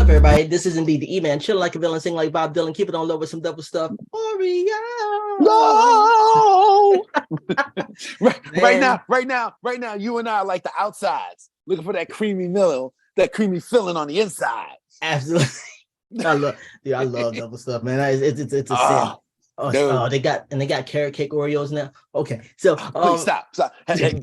everybody? This is indeed the E-Man. Chill like a villain, sing like Bob Dylan, keep it on low with some double stuff. Oreo. No. right now, you and I are like the outsides, looking for that creamy middle, that creamy filling on the inside. Absolutely. I love double stuff, man. It's a sin. They got carrot cake Oreos now. Okay, so please stop.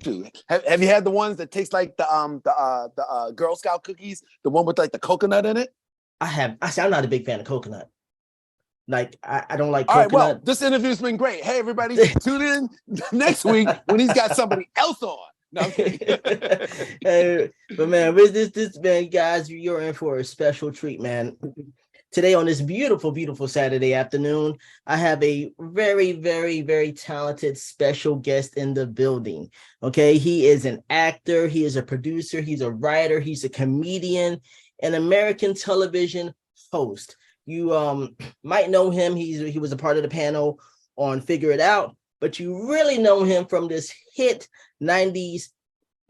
Dude, have you had the ones that taste like the Girl Scout cookies, the one with like the coconut in it? I have. I'm not a big fan of coconut. Like I don't like coconut. All right, well, this interview's been great. Hey, everybody, tune in next week when he's got somebody else on. No, I'm kidding. Hey, but man, with this man, guys, you're in for a special treat, man. Today on this beautiful, beautiful Saturday afternoon, I have a very, very, very talented special guest in the building. Okay, he is an actor, he is a producer, he's a writer, he's a comedian, an American television host. You might know him. He was a part of the panel on Figure It Out, but you really know him from this hit 90s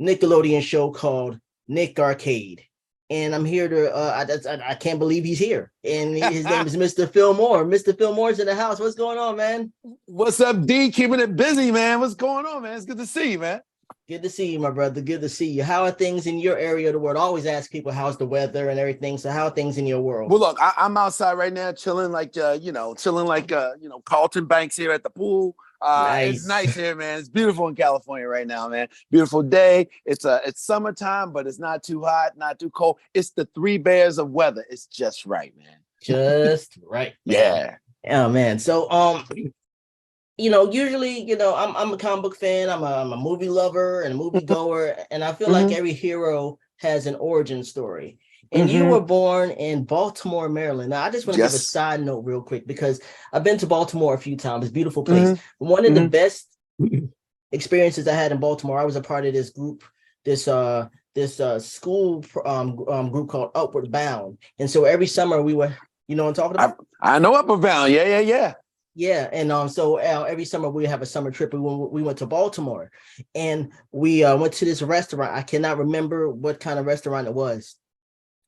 Nickelodeon show called Nick Arcade. And I'm here to, I can't believe he's here. And his name is Mr. Phil Moore. Mr. Phil Moore's in the house. What's going on, man? What's up, D? Keeping it busy, man. What's going on, man? It's good to see you, man. Good to see you, my brother. Good to see you. How are things in your area of the world? I always ask people, how's the weather and everything. So how are things in your world? Well, look, I'm outside right now, chilling like Carlton Banks here at the pool. Nice. It's nice here, man. It's beautiful in California right now, man. Beautiful day. It's summertime, but it's not too hot, not too cold. It's the three bears of weather. It's just right, man. Just right. Man. Yeah. Oh man. So usually, I'm a comic book fan. I'm a movie lover and a movie goer, and I feel like every hero has an origin story. And you were born in Baltimore, Maryland. Now, I just want to give a side note real quick because I've been to Baltimore a few times. It's a beautiful place. One of the best experiences I had in Baltimore, I was a part of this group, this school group called Upward Bound. And so every summer we were, you know what I'm talking about? I know Upward Bound. Yeah. Yeah, and so every summer we have a summer trip. We went to Baltimore, and we went to this restaurant. I cannot remember what kind of restaurant it was.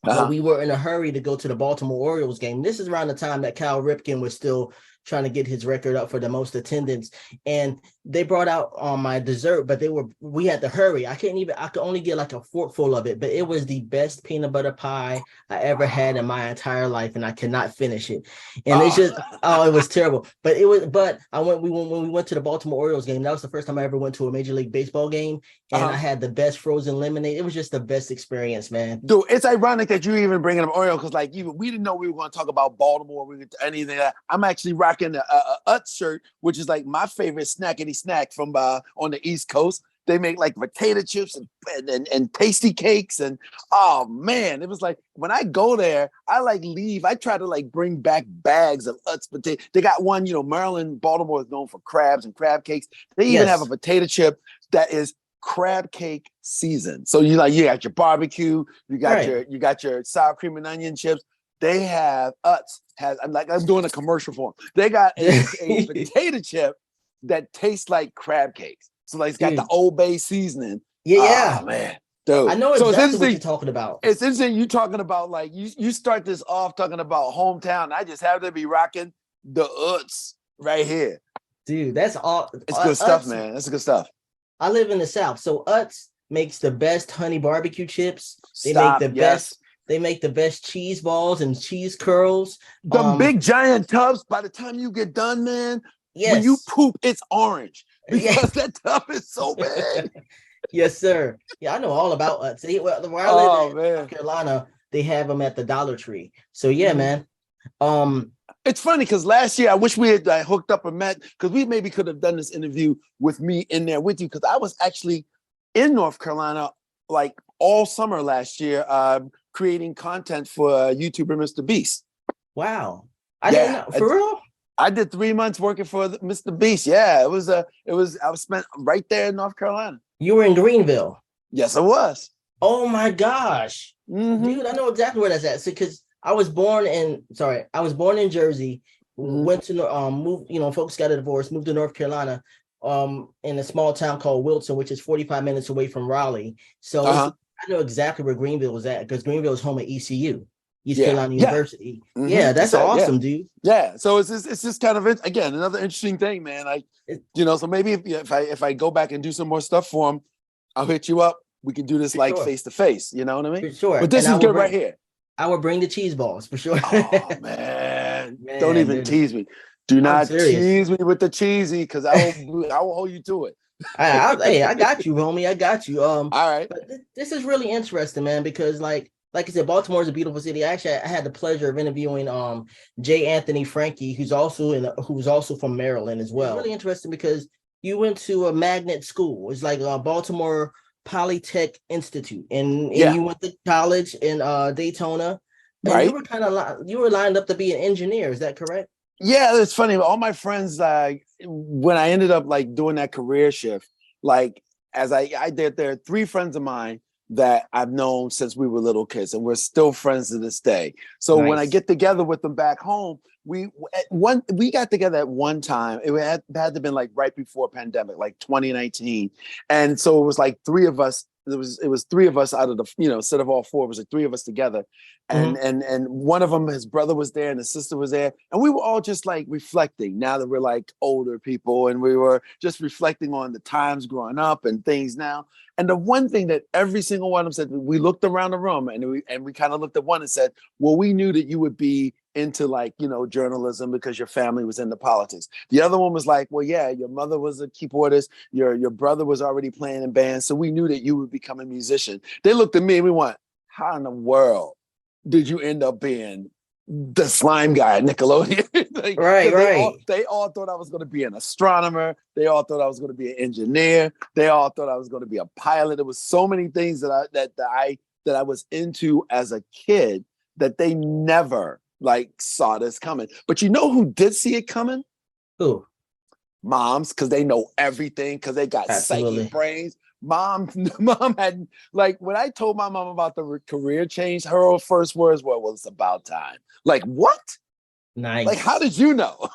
But we were in a hurry to go to the Baltimore Orioles game. This is around the time that Cal Ripken was still trying to get his record up for the most attendance. And they brought out my dessert, but we had to hurry. I could only get like a forkful of it, but it was the best peanut butter pie I ever had in my entire life, and I could not finish it. And it's just, it was terrible. But when we went to the Baltimore Orioles game, that was the first time I ever went to a Major League Baseball game. And I had the best frozen lemonade. It was just the best experience, man. Dude, it's ironic that you even bringing up Oreo because, we didn't know we were going to talk about Baltimore or anything like that. I'm actually rocking the Utz shirt, which is like my favorite snackety snack from on the East Coast. They make like potato chips and tasty cakes. And oh man, it was like when I go there, I leave. I try to bring back bags of Utz potato. They got one, Maryland, Baltimore is known for crabs and crab cakes. They even have a potato chip that is crab cake season. So you got your barbecue, you got your sour cream and onion chips. They have Utz I'm doing a commercial for them. They got a potato chip that tastes like crab cakes. So it's got the Old Bay seasoning. Yeah. Oh man. Dude. I know exactly what you're talking about. It's interesting you talking about you start this off talking about hometown. I just happen to be rocking the Utz right here. Dude, that's all. It's good stuff, man. That's good stuff. I live in the South, so Utz makes the best honey barbecue chips. They make the best cheese balls and cheese curls. The big giant tubs. By the time you get done, man, when you poop, it's orange because that tub is so big. Yes, sir. Yeah, I know all about Utz. Where I live in North Carolina, they have them at the Dollar Tree. So yeah, man. It's funny because last year I wish we had hooked up and met because we maybe could have done this interview with me in there with you because I was actually in North Carolina all summer last year creating content for YouTuber Mr. Beast. Wow. I didn't know. For real? I did 3 months working for Mr. Beast. Yeah, I was spent right there in North Carolina. You were in Greenville. Yes, I was. Oh my gosh. Dude, I know exactly where that's at. So because I was born in Jersey, went to moved, folks got a divorce, moved to North Carolina, in a small town called Wilson, which is 45 minutes away from Raleigh. So I know exactly where Greenville was at because Greenville is home of ECU. East Yeah, Carolina yeah. University. Yeah, That's that's it. Yeah, awesome, dude. yeah. So it's just kind of again another interesting thing, man. Like It, so maybe if I go back and do some more stuff for him, I'll hit you up. We can do this for like sure, face to face. You know what I mean? for sure. But And this is good right here. I will bring the cheese balls for sure. Oh man, don't Man, even dude, tease me. Do I'm not serious. tease me with the cheesy, because I will hold you to it. Hey, I got you, homie. I got you. All right. But this is really interesting, man, because like I said, Baltimore is a beautiful city. Actually, I had the pleasure of interviewing J. Anthony Frankie, who's also from Maryland as well. It's really interesting because you went to a magnet school. It's like Baltimore Polytech Institute, and Yeah. you went to college in Daytona, and you Right. were you were lined up to be an engineer. Is that correct? Yeah, it's funny. All my friends, when I ended up like doing that career shift, like as I did, there are three friends of mine that I've known since we were little kids, and we're still friends to this day. So when I Nice. get together with them back home, we got together at one time. It had to have been like right before pandemic, like 2019, and so it was like three of us. It was three of us out of the instead of all four, it was like three of us together, and Mhm. and one of them, his brother was there and his sister was there, and we were all just like reflecting now that we're like older people, and we were just reflecting on the times growing up and things now. And the one thing that every single one of them said, we looked around the room and we kind of looked at one and said, well, we knew that you would be into like journalism because your family was into politics. The other one was like, well, yeah, your mother was a keyboardist, your brother was already playing in bands, so we knew that you would become a musician. They looked at me and we went, how in the world did you end up being the slime guy at Nickelodeon? Like, Right, because right. they all thought I was going to be an astronomer. They all thought I was going to be an engineer. They all thought I was going to be a pilot. There was so many things that I was into as a kid that they never like saw this coming. But you know who did see it coming? Cool. Moms, because they know everything, because they got psychic Absolutely. brains. Mom had, like, when I told my mom about the career change, her first words were, well, it's about time. Like, what? Like, how Nice. did you know?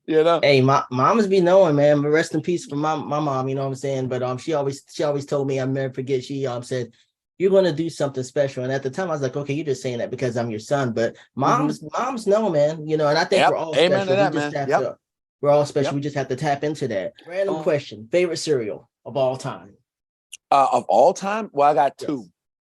you know? Hey, my moms be knowing, man. But rest in peace for my mom. You know what I'm saying? But she always told me, I never forget. She said, "You're gonna do something special." And at the time, I was like, "Okay, you're just saying that because I'm your son." But Mm-hmm. moms know, man. And I think we're Yep. all Amen to special. We that, just man. have Yep. to. We're all special. Yep. We just have to tap into that. Random question: favorite cereal of all time? Of all time, well, I got two. Yes.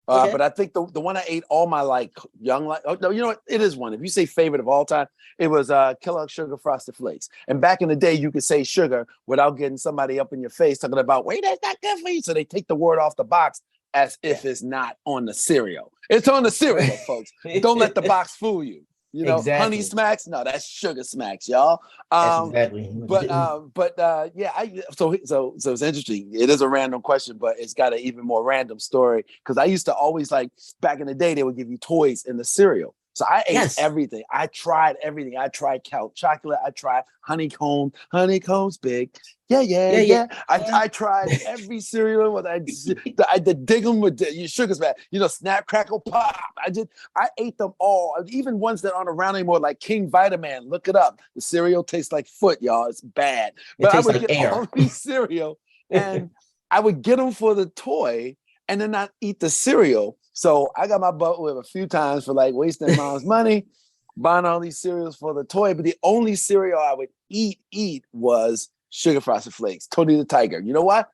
Okay. But I think the one I ate all my like young life. Oh no, you know what? It is one. If you say favorite of all time, it was Kellogg's Sugar Frosted Flakes. And back in the day, you could say sugar without getting somebody up in your face talking about, wait, that's not good for you. So they take the word off the box as Yeah. if it's not on the cereal. It's on the cereal, folks. Don't let the box fool you. Honey Exactly. smacks, no, that's sugar smacks, y'all. That's Um, exactly. but yeah, so it's interesting. It is a random question, but it's got an even more random story, because I used to always, like, back in the day, they would give you toys in the cereal. So I ate Yes. everything. I tried everything. I tried Count Chocolate. I tried honeycomb. Honeycomb's big. Yeah, yeah, Yeah. yeah. Yeah. I tried every cereal. I did dig them with the sugar smack. Snap, crackle, pop. I ate them all. Even ones that aren't around anymore, like King Vitamin. Look it up. The cereal tastes like foot, y'all. It's bad. It But I tastes would like get all air. these cereal, and I would get them for the toy and then not eat the cereal. So I got my butt whipped a few times for like wasting mom's money, buying all these cereals for the toy. But the only cereal I would eat was Sugar Frosted Flakes, Tony the Tiger. You know why?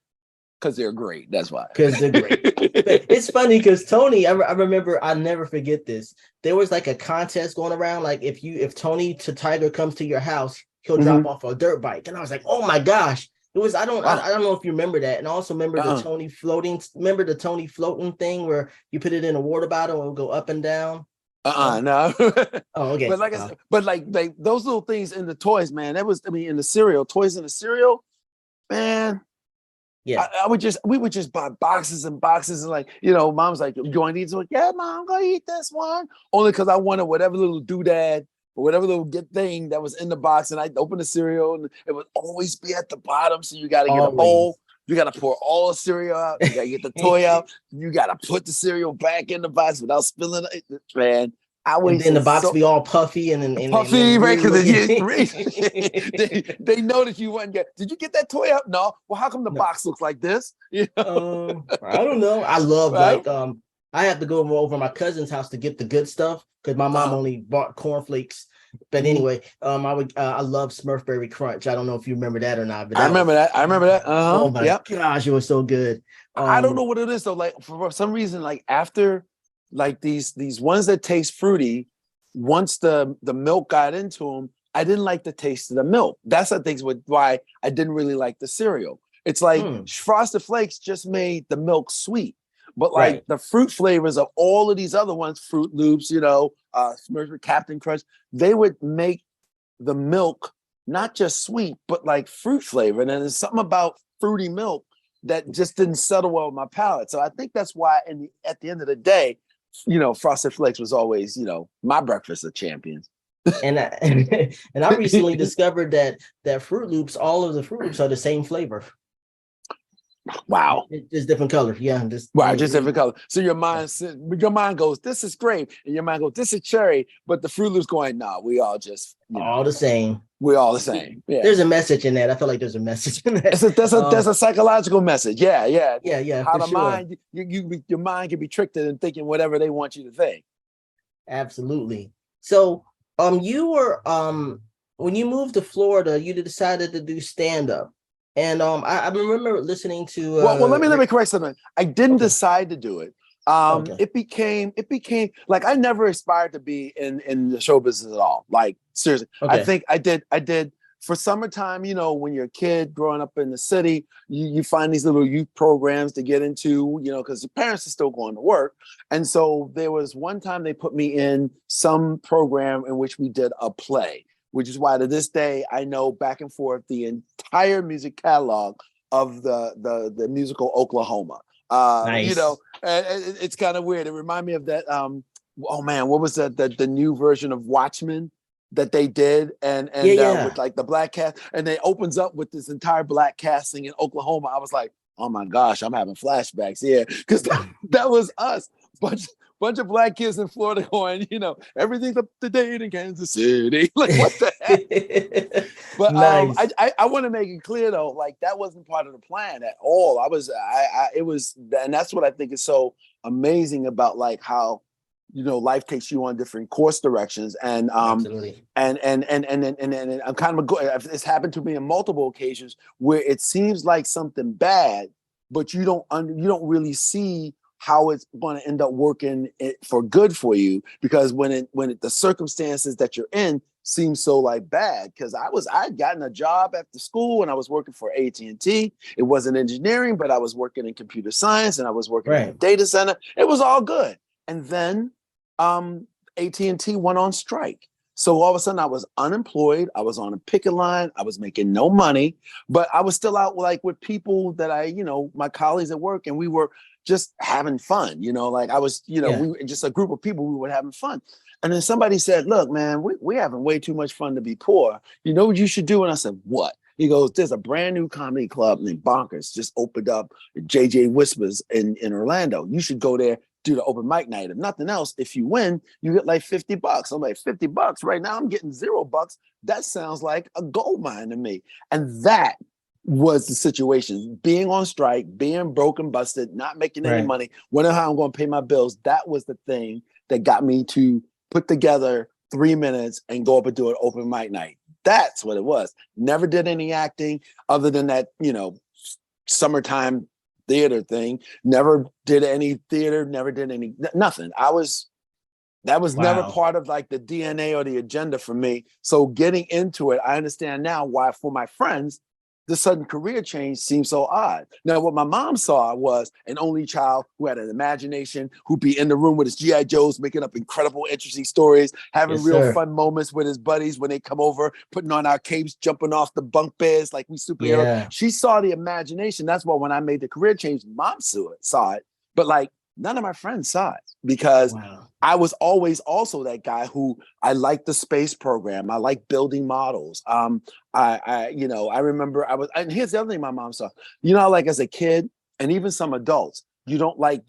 Because they're great. That's why. Because they're great. But it's funny because Tony, I remember, I never forget this. There was like a contest going around, like if Tony to Tiger comes to your house, he'll drop Mhm. off a dirt bike, and I was like, oh my gosh. It was I Wow. don't know if you remember that, and I also remember the Uh-uh. Tony floating. Remember the Tony floating thing where you put it in a water bottle and it would go up and down. No. No. Oh, But okay. like I said, but like those little things in the toys, man. That was, I mean, in the cereal, toys in the cereal, man. Yeah. We would just buy boxes and boxes, and like, mom's like, you want to eat this one? Yeah, mom, I'm gonna eat this one. Only because I wanted whatever little doodad or whatever little good thing that was in the box, and I'd open the cereal and it would always be at the bottom. So you gotta get a bowl, Always. you gotta pour all the cereal out, you gotta get the toy out, you gotta put the cereal back in the box without spilling it. Man, I And then the wasted box so be all puffy and puffy, right? weird Because looking. they know that you wouldn't get. Did you get that toy out? No. Well, how come the No. box looks like this? You know, I don't know. I love right? I have to go over my cousin's house to get the good stuff because my mom Uh-huh. only bought cornflakes. But Mhm. anyway, I love Smurfberry Crunch. I don't know if you remember that or not, but I that remember was, that. I remember that. oh Uh-huh. my Yep. gosh, it was so good. I don't know Um, what it is though. Like for some reason, like after like these ones that taste fruity, once the milk got into them, I didn't like the taste of the milk. That's I think why I didn't really like the cereal. It's like mm, Frosted Flakes just made the milk sweet, but like right. the fruit flavors of all of these other ones, Fruit Loops, Smurfit, Captain Crunch, they would make the milk not just sweet, but like fruit flavor. And then there's something about fruity milk that just didn't settle well with my palate. So I think that's why at the end of the day, Frosted Flakes was always, my breakfast of champions. And I, and I recently discovered that Fruit Loops, all of the Fruit Loops are the same flavor. Wow. Just different color. Yeah, just Right, just different color. So your mind goes, this is grape, and your mind goes, this is cherry, but the Fruit Loops going, nah, we all just, all the same. we're all the same. Yeah. There's a message in that. I feel like there's a message in that. That's a psychological message. Yeah, yeah. Yeah, How for the sure. mind, your mind can be tricked into thinking whatever they want you to think. Absolutely. So, you were when you moved to Florida, you decided to do stand up, and I remember listening to Well, let me correct something. I didn't okay, decide to do it. okay, It became like I never aspired to be in the show business at all. Like seriously, I okay, think I did for summertime. When you're a kid growing up in the city, you find these little youth programs to get into. Because your parents are still going to work, and so there was one time they put me in some program in which we did a play, which is why to this day I know back and forth the entire music catalog of the musical Oklahoma. nice. It's kind of weird. It reminded me of that. Oh man, what was that? The new version of Watchmen that they did, and Yeah, with yeah. like the black cast, and they opens up with this entire black casting in Oklahoma. I was like, oh my gosh, I'm having flashbacks here because that was us. Bunch of black kids in Florida going, everything's up to date in Kansas City. Like, what the heck? But Nice. I want to make it clear though, like that wasn't part of the plan at all. It was, and that's what I think is so amazing about like how life takes you on different course directions, Absolutely. and I'm kind of it's happened to me on multiple occasions where it seems like something bad, but you don't really see how it's going to end up working for good for you because the circumstances that you're in seem so like bad because I had gotten a job after school and I was working for AT&T. It wasn't engineering, but I was working in computer science and I was working in a Right. data center. It was all good. And then AT&T went on strike. So all of a sudden I was unemployed. I was on a picket line. I was making no money, but I was still out like with people that my colleagues at work, and we were just having fun, like I was, Yeah. we just a group of people, we were having fun. And then somebody said, look, man, we're having way too much fun to be poor. You know what you should do? And I said, what? He goes, there's a brand new comedy club named Bonkers, just opened up JJ Whispers in Orlando. You should go there, do the open mic night. If nothing else, if you win, you get like $50. I'm like, $50 right now, I'm getting $0. That sounds like a gold mine to me. And that was the situation. Being on strike, being broken, busted, not making any Right. money, wondering how I'm going to pay my bills. That was the thing that got me to put together 3 minutes and go up and do an open mic night. That's what it was. Never did any acting other than that, summertime theater thing. Never did any theater, never did any, nothing. That was never Wow. part of like the DNA or the agenda for me. So getting into it, I understand now why for my friends, the sudden career change seems so odd. Now, what my mom saw was an only child who had an imagination, who'd be in the room with his G.I. Joes, making up incredible, interesting stories, having Yes, real sir. fun moments with his buddies when they come over, putting on our capes, jumping off the bunk beds like we superheroes. Yeah. She saw the imagination. That's why when I made the career change, mom saw it. But like none of my friends saw it because Wow. I was always also that guy who I liked the space program. I like building models. I remember and here's the other thing my mom saw. Like as a kid and even some adults, you don't like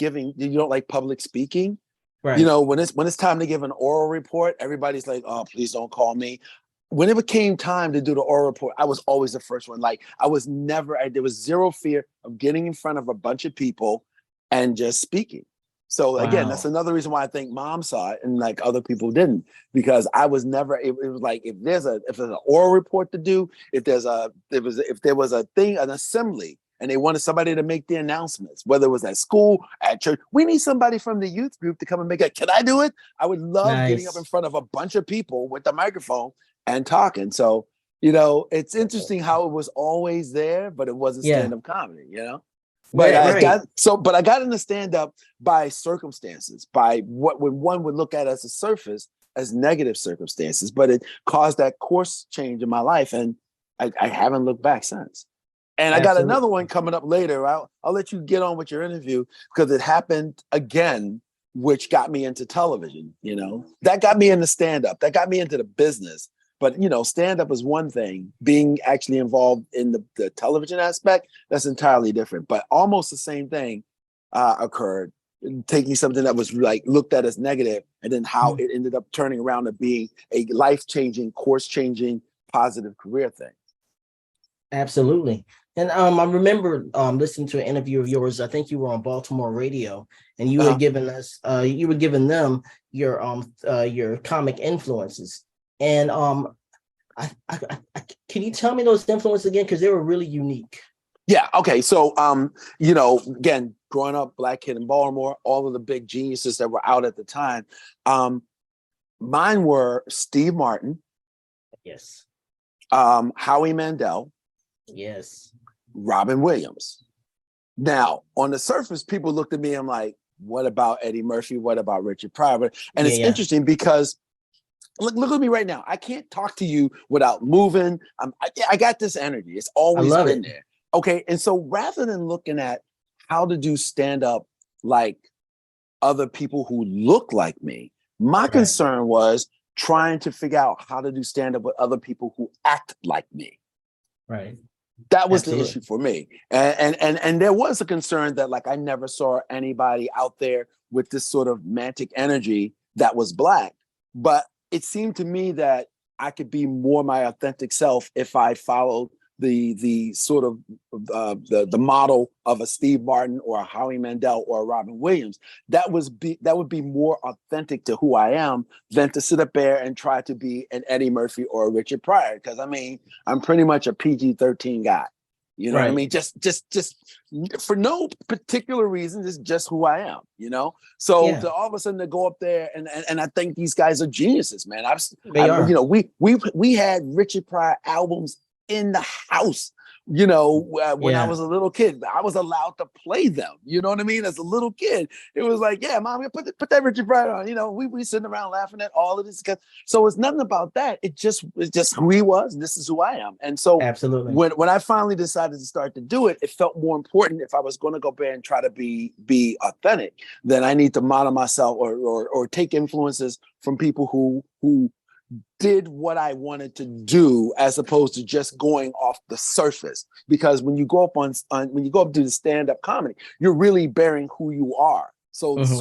public speaking. Right. When it's time to give an oral report, everybody's like, "Oh, please don't call me." When it came time to do the oral report, I was always the first one. Like there was zero fear of getting in front of a bunch of people and just speaking. So again, that's Wow. another reason why I think mom saw it and like other people didn't, because I was never. It was like if there's an oral report to do, if there was a thing, an assembly, and they wanted somebody to make the announcements, whether it was at school, at church, we need somebody from the youth group to come and make it. Can I do it? I would love getting up in Nice. front of a bunch of people with the microphone and talking. So you know, it's interesting how it was always there, but it wasn't Yeah. stand-up comedy. You know. But Right. Right. but I got into stand up by circumstances, by what when one would look at as a surface as negative circumstances, but it caused that course change in my life, and I haven't looked back since. And I got another one Absolutely. coming up later. I'll let you get on with your interview because it happened again, which got me into television. You know, that got me into stand up. That got me into the business. But you know, stand up is one thing. Being actually involved in the television aspect, that's entirely different. But almost the same thing occurred. Taking something that was like looked at as negative, and then how Mhm. it ended up turning around to being a life changing, course changing, positive career thing. Absolutely. And I remember listening to an interview of yours. I think you were on Baltimore radio, and you were Uh-huh. giving us you were giving them your comic influences. And can you tell me those influences again? Because they were really unique. Yeah. Okay. So, you know, again, growing up, black kid in Baltimore, all of the big geniuses that were out at the time, um, mine were Steve Martin, Yes. Howie Mandel, Yes. Robin Williams. Now, on the surface, people looked at me and I'm like, what about Eddie Murphy? What about Richard Pryor? And Yeah. it's Yeah. interesting because look at me right now. I can't talk to you without moving. I got this energy. It's I always love been it. there. Okay. And so rather than looking at how to do stand up like other people who look like me, my Right. concern was trying to figure out how to do stand up with other people who act like me. Right. That was the Absolutely. issue for me. And there was a concern that like I never saw anybody out there with this sort of mantic energy that was black. But it seemed to me that I could be more my authentic self if I followed the sort of the model of a Steve Martin or a Howie Mandel or a Robin Williams. That would be more authentic to who I am than to sit up there and try to be an Eddie Murphy or a Richard Pryor. Because I mean, I'm pretty much a PG-13 guy. You know what I Right. mean? Just for no particular reason, it's just who I am, you know? So Yeah. to all of a sudden to go up there and I think these guys are geniuses, man. They You are. know, we had Richard Pryor albums in the house. You know, when I Yeah. was a little kid, I was allowed to play them. You know what I mean? As a little kid, it was like, yeah, mom, put that Richard Pryor on. You know, we sitting around laughing at all of this. So it's nothing about that. It's just who he was, and this is who I am. And so Absolutely. when I finally decided to start to do it, it felt more important if I was going to go back and try to be authentic, then I need to model myself or take influences from people who did what I wanted to do as opposed to just going off the surface. Because when you go up when you go up to the stand-up comedy, you're really bearing who you are. So the Hmm.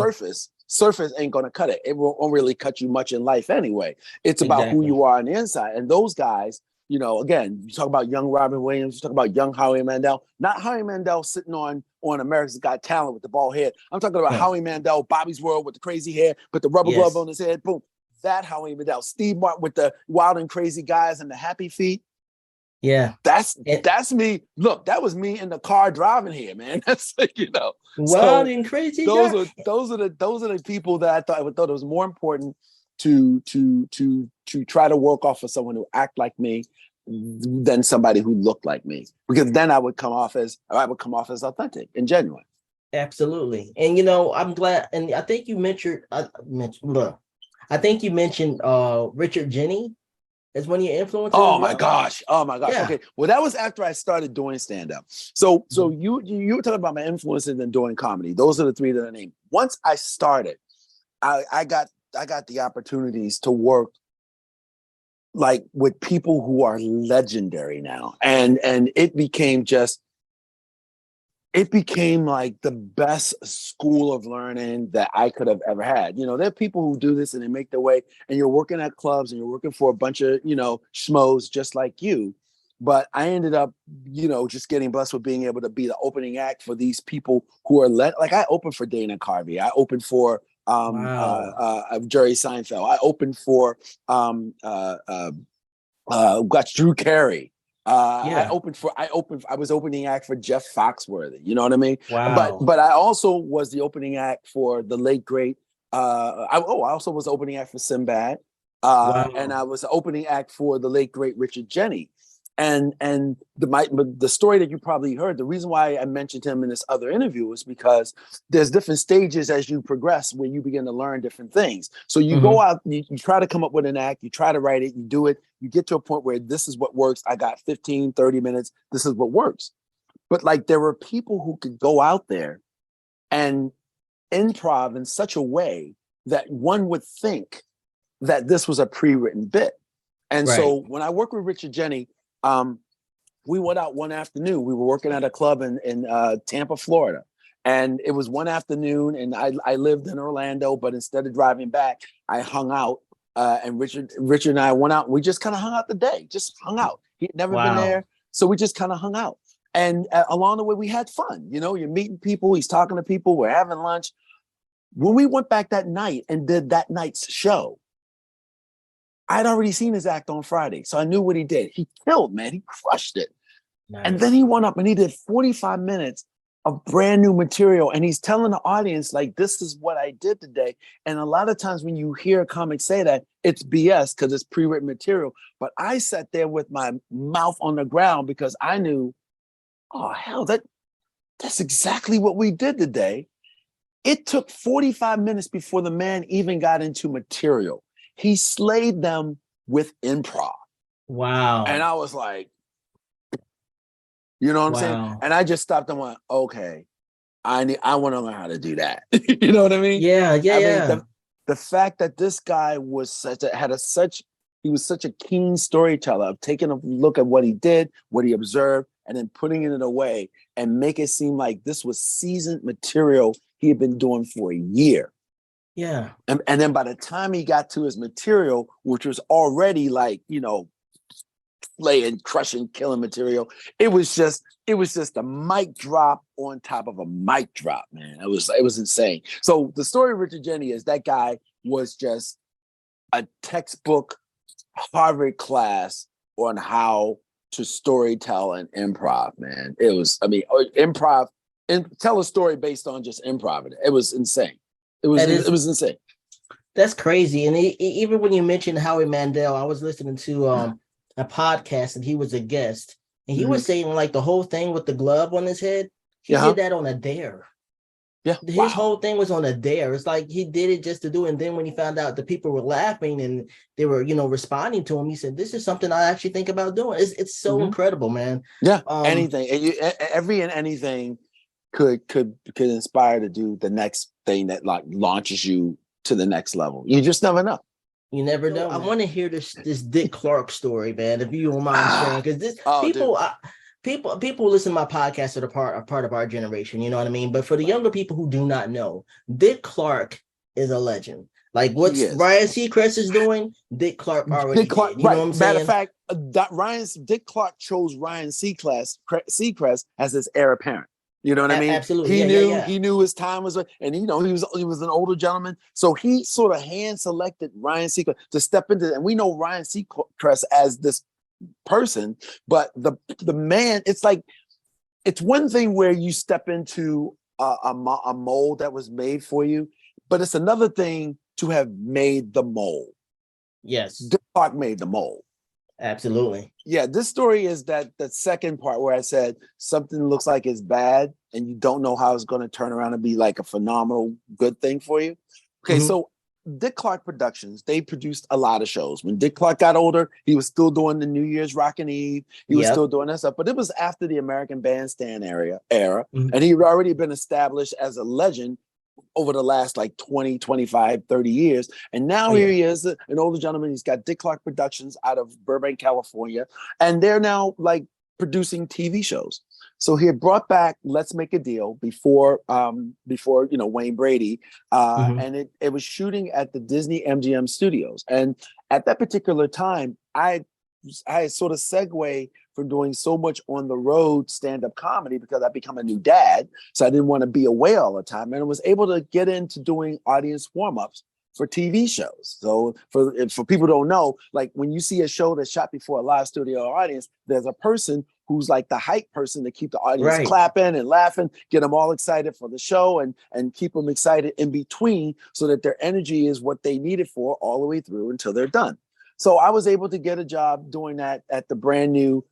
surface ain't gonna cut it. It won't really cut you much in life anyway. It's about who Exactly. you are on the inside. And those guys, you know, again, you talk about young Robin Williams, you talk about young Howie Mandel, not Howie Mandel sitting on America's Got Talent with the bald head. I'm talking about No. Howie Mandel, Bobby's World with the crazy hair, put the rubber glove Yes. on his head, boom. That Howie Mandel, Steve Martin with the wild and crazy guys and the happy feet. Yeah. That's And that's me. Look, that was me in the car driving here, man. That's you know. wild So and crazy guy. those are the people that I thought it was more important to try to work off of someone who act like me than somebody who looked like me, because then I would come off as authentic and genuine. Absolutely. And I'm glad. And I think you mentioned. Look, I think you mentioned Richard Jenny as one of your influences as Oh my well. gosh. Oh my gosh. Yeah. Okay. Well, that was after I started doing stand-up. So you were talking about my influences in doing comedy. Those are the three that I named. Once I started, I got the opportunities to work like with people who are legendary now. And it became like the best school of learning that I could have ever had. You know, there are people who do this and they make their way, and you're working at clubs and you're working for a bunch of, you know, schmoes just like you. But I ended up, just getting blessed with being able to be the opening act for these people who are like I opened for Dana Carvey. I opened for Wow. Jerry Seinfeld. I opened for got Drew Carey. Yeah. I was opening act for Jeff Foxworthy. You know what I mean? But Wow. but I also was the opening act for the late great. I also was opening act for Sinbad, and Wow. I was opening act for the late great Richard Jenny. And the story that you probably heard, the reason why I mentioned him in this other interview is because there's different stages as you progress where you begin to learn different things. So you go Hmm. out, you try to come up with an act, you try to write it, you do it, you get to a point where this is what works. I got 15, 30 minutes. This is what works. But like there were people who could go out there and improv in such a way that one would think that this was a pre-written bit. And Right. so when I worked with Richard Jenny, we went out one afternoon. We were working at a club in Tampa, Florida. And it was one afternoon, and I lived in Orlando, but instead of driving back, I hung out. And Richard and I went out. And we just kind of hung out the day, just hung out. He'd never been Wow. there, so we just kind of hung out. And along the way, we had fun. You're meeting people. He's talking to people. We're having lunch. When we went back that night and did that night's show, I'd already seen his act on Friday, so I knew what he did. He killed, man. He crushed it. And then Nice. he went up and he did 45 minutes of brand new material. And he's telling the audience, like, this is what I did today. And a lot of times when you hear a comic say that, it's BS because it's pre-written material. But I sat there with my mouth on the ground because I knew, oh, hell, that's exactly what we did today. It took 45 minutes before the man even got into material. He slayed them with improv. And Wow. I was like, you know what I'm saying? Wow. And I just stopped and went, okay, I want to learn how to do that. You know what I mean? Yeah. Yeah. I mean, Yeah. the fact that this guy was he was such a keen storyteller of taking a look at what he did, what he observed, and then putting it away and make it seem like this was seasoned material he had been doing for a year. Yeah. And then by the time he got to his material, which was already like, laying, crushing, killing material, it was just a mic drop on top of a mic drop, man. It was insane. So the story of Richard Jenny is that guy was just a textbook Harvard class on how to storytell and improv, man. It was, improv and tell a story based on just improv. It was insane. It That it is was insane. that's crazy. And even when you mentioned Howie Mandel, I was listening to a podcast and he was a guest, and he Mm-hmm. was saying like the whole thing with the glove on his head, he Yeah. did that on a dare. Yeah. His Wow. whole thing was on a dare. It's like he did it just to do it. And then when he found out the people were laughing and they were, responding to him, he said, "This is something I actually think about doing." It's so Mm-hmm. incredible, man. Yeah. Um, Anything. And every and anything could inspire to do the next thing that like launches you to the next level. You just never know. you never So, know. I want to hear this Dick Clark story, man. If you don't mind sharing, because this oh, dude. people listen to my podcast that are part of our generation. You know what I mean. But for the younger people who do not know, Dick Clark is a legend. Like He what's is. Ryan Seacrest is doing, Dick Clark Dick already Clark, did. You know right? what I'm Matter of saying? fact, Dick Clark chose Ryan Seacrest as his heir apparent. You know what I mean? Absolutely. He Yeah. Yeah. knew Yeah. he knew his time was, and he was an older gentleman, so he sort of hand selected Ryan Seacrest to step into. And we know Ryan Seacrest as this person, but the man, it's like it's one thing where you step into a mold that was made for you, but it's another thing to have made the mold. Yes. Dick Clark made the mold. Absolutely. Yeah, this story is that second part where I said something looks like it's bad and you don't know how it's going to turn around and be like a phenomenal good thing for you. Okay, Mhm. so Dick Clark Productions, they produced a lot of shows. When Dick Clark got older, he was still doing the New Year's Rockin' Eve. He was still Yep. doing that stuff, but it was after the American Bandstand era, Mhm. and he had already been established as a legend over the last like 20, 25, 30 years. And now Oh here yeah. he is, an older gentleman. He's got Dick Clark Productions out of Burbank, California. And they're now like producing TV shows. So he had brought back Let's Make a Deal before Wayne Brady. Mhm. And it was shooting at the Disney MGM studios. And at that particular time, I I sort of segue from doing so much on the road stand-up comedy because I become a new dad. So I didn't want to be away all the time. And I was able to get into doing audience warm-ups for TV shows. So for people who don't know, like when you see a show that's shot before a live studio audience, there's a person who's like the hype person to keep the audience Right. clapping and laughing, get them all excited for the show and keep them excited in between so that their energy is what they need it for all the way through until they're done. So I was able to get a job doing that at the brand new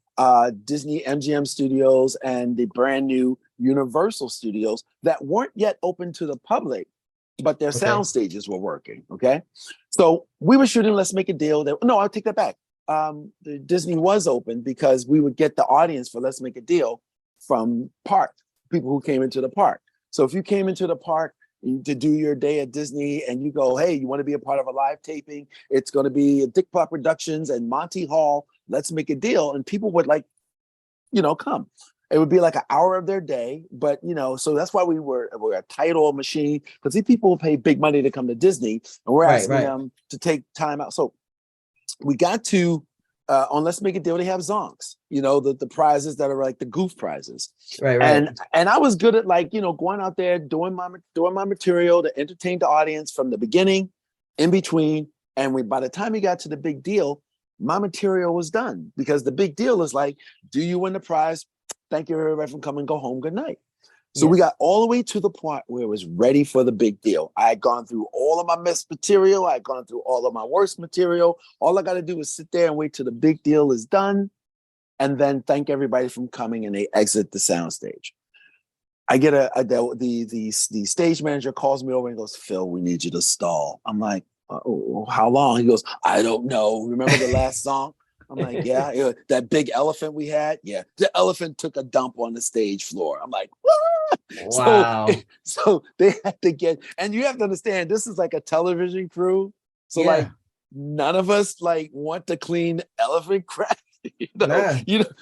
Disney MGM Studios and the brand new Universal Studios that weren't yet open to the public, but their Okay. sound stages were working. Okay. So we were shooting Let's Make a Deal. No, I'll take that back. The Disney was open because we would get the audience for Let's Make a Deal from park, people who came into the park. So if you came into the park to do your day at Disney and you go, hey, you want to be a part of a live taping? It's going to be Dick Pop Productions and Monty Hall. Let's Make a Deal. And people would come. It would be like an hour of their day, but so that's why we're a title machine because these people pay big money to come to Disney, and we're asking them to take time out. So we got to on Let's Make a Deal. They have zonks, the prizes that are like the goof prizes, Right. And I was good at going out there doing my material to entertain the audience from the beginning, in between, and by the time we got to the big deal, my material was done because the big deal is like, do you win the prize? Thank you everybody for coming. Go home. Good night. So we got all the way to the point where it was ready for the big deal. I had gone through all of my missed material. I had gone through all of my worst material. All I got to do is sit there and wait till the big deal is done and then thank everybody for coming and they exit the soundstage. I get the stage manager calls me over and goes, Phil, we need you to stall. I'm like, how long? He goes, I don't know. Remember the last song? I'm like, yeah, that big elephant we had. Yeah, the elephant took a dump on the stage floor. I'm like, what? Wow. So they had to and you have to understand, this is like a television crew. So like, none of us want to clean elephant crap.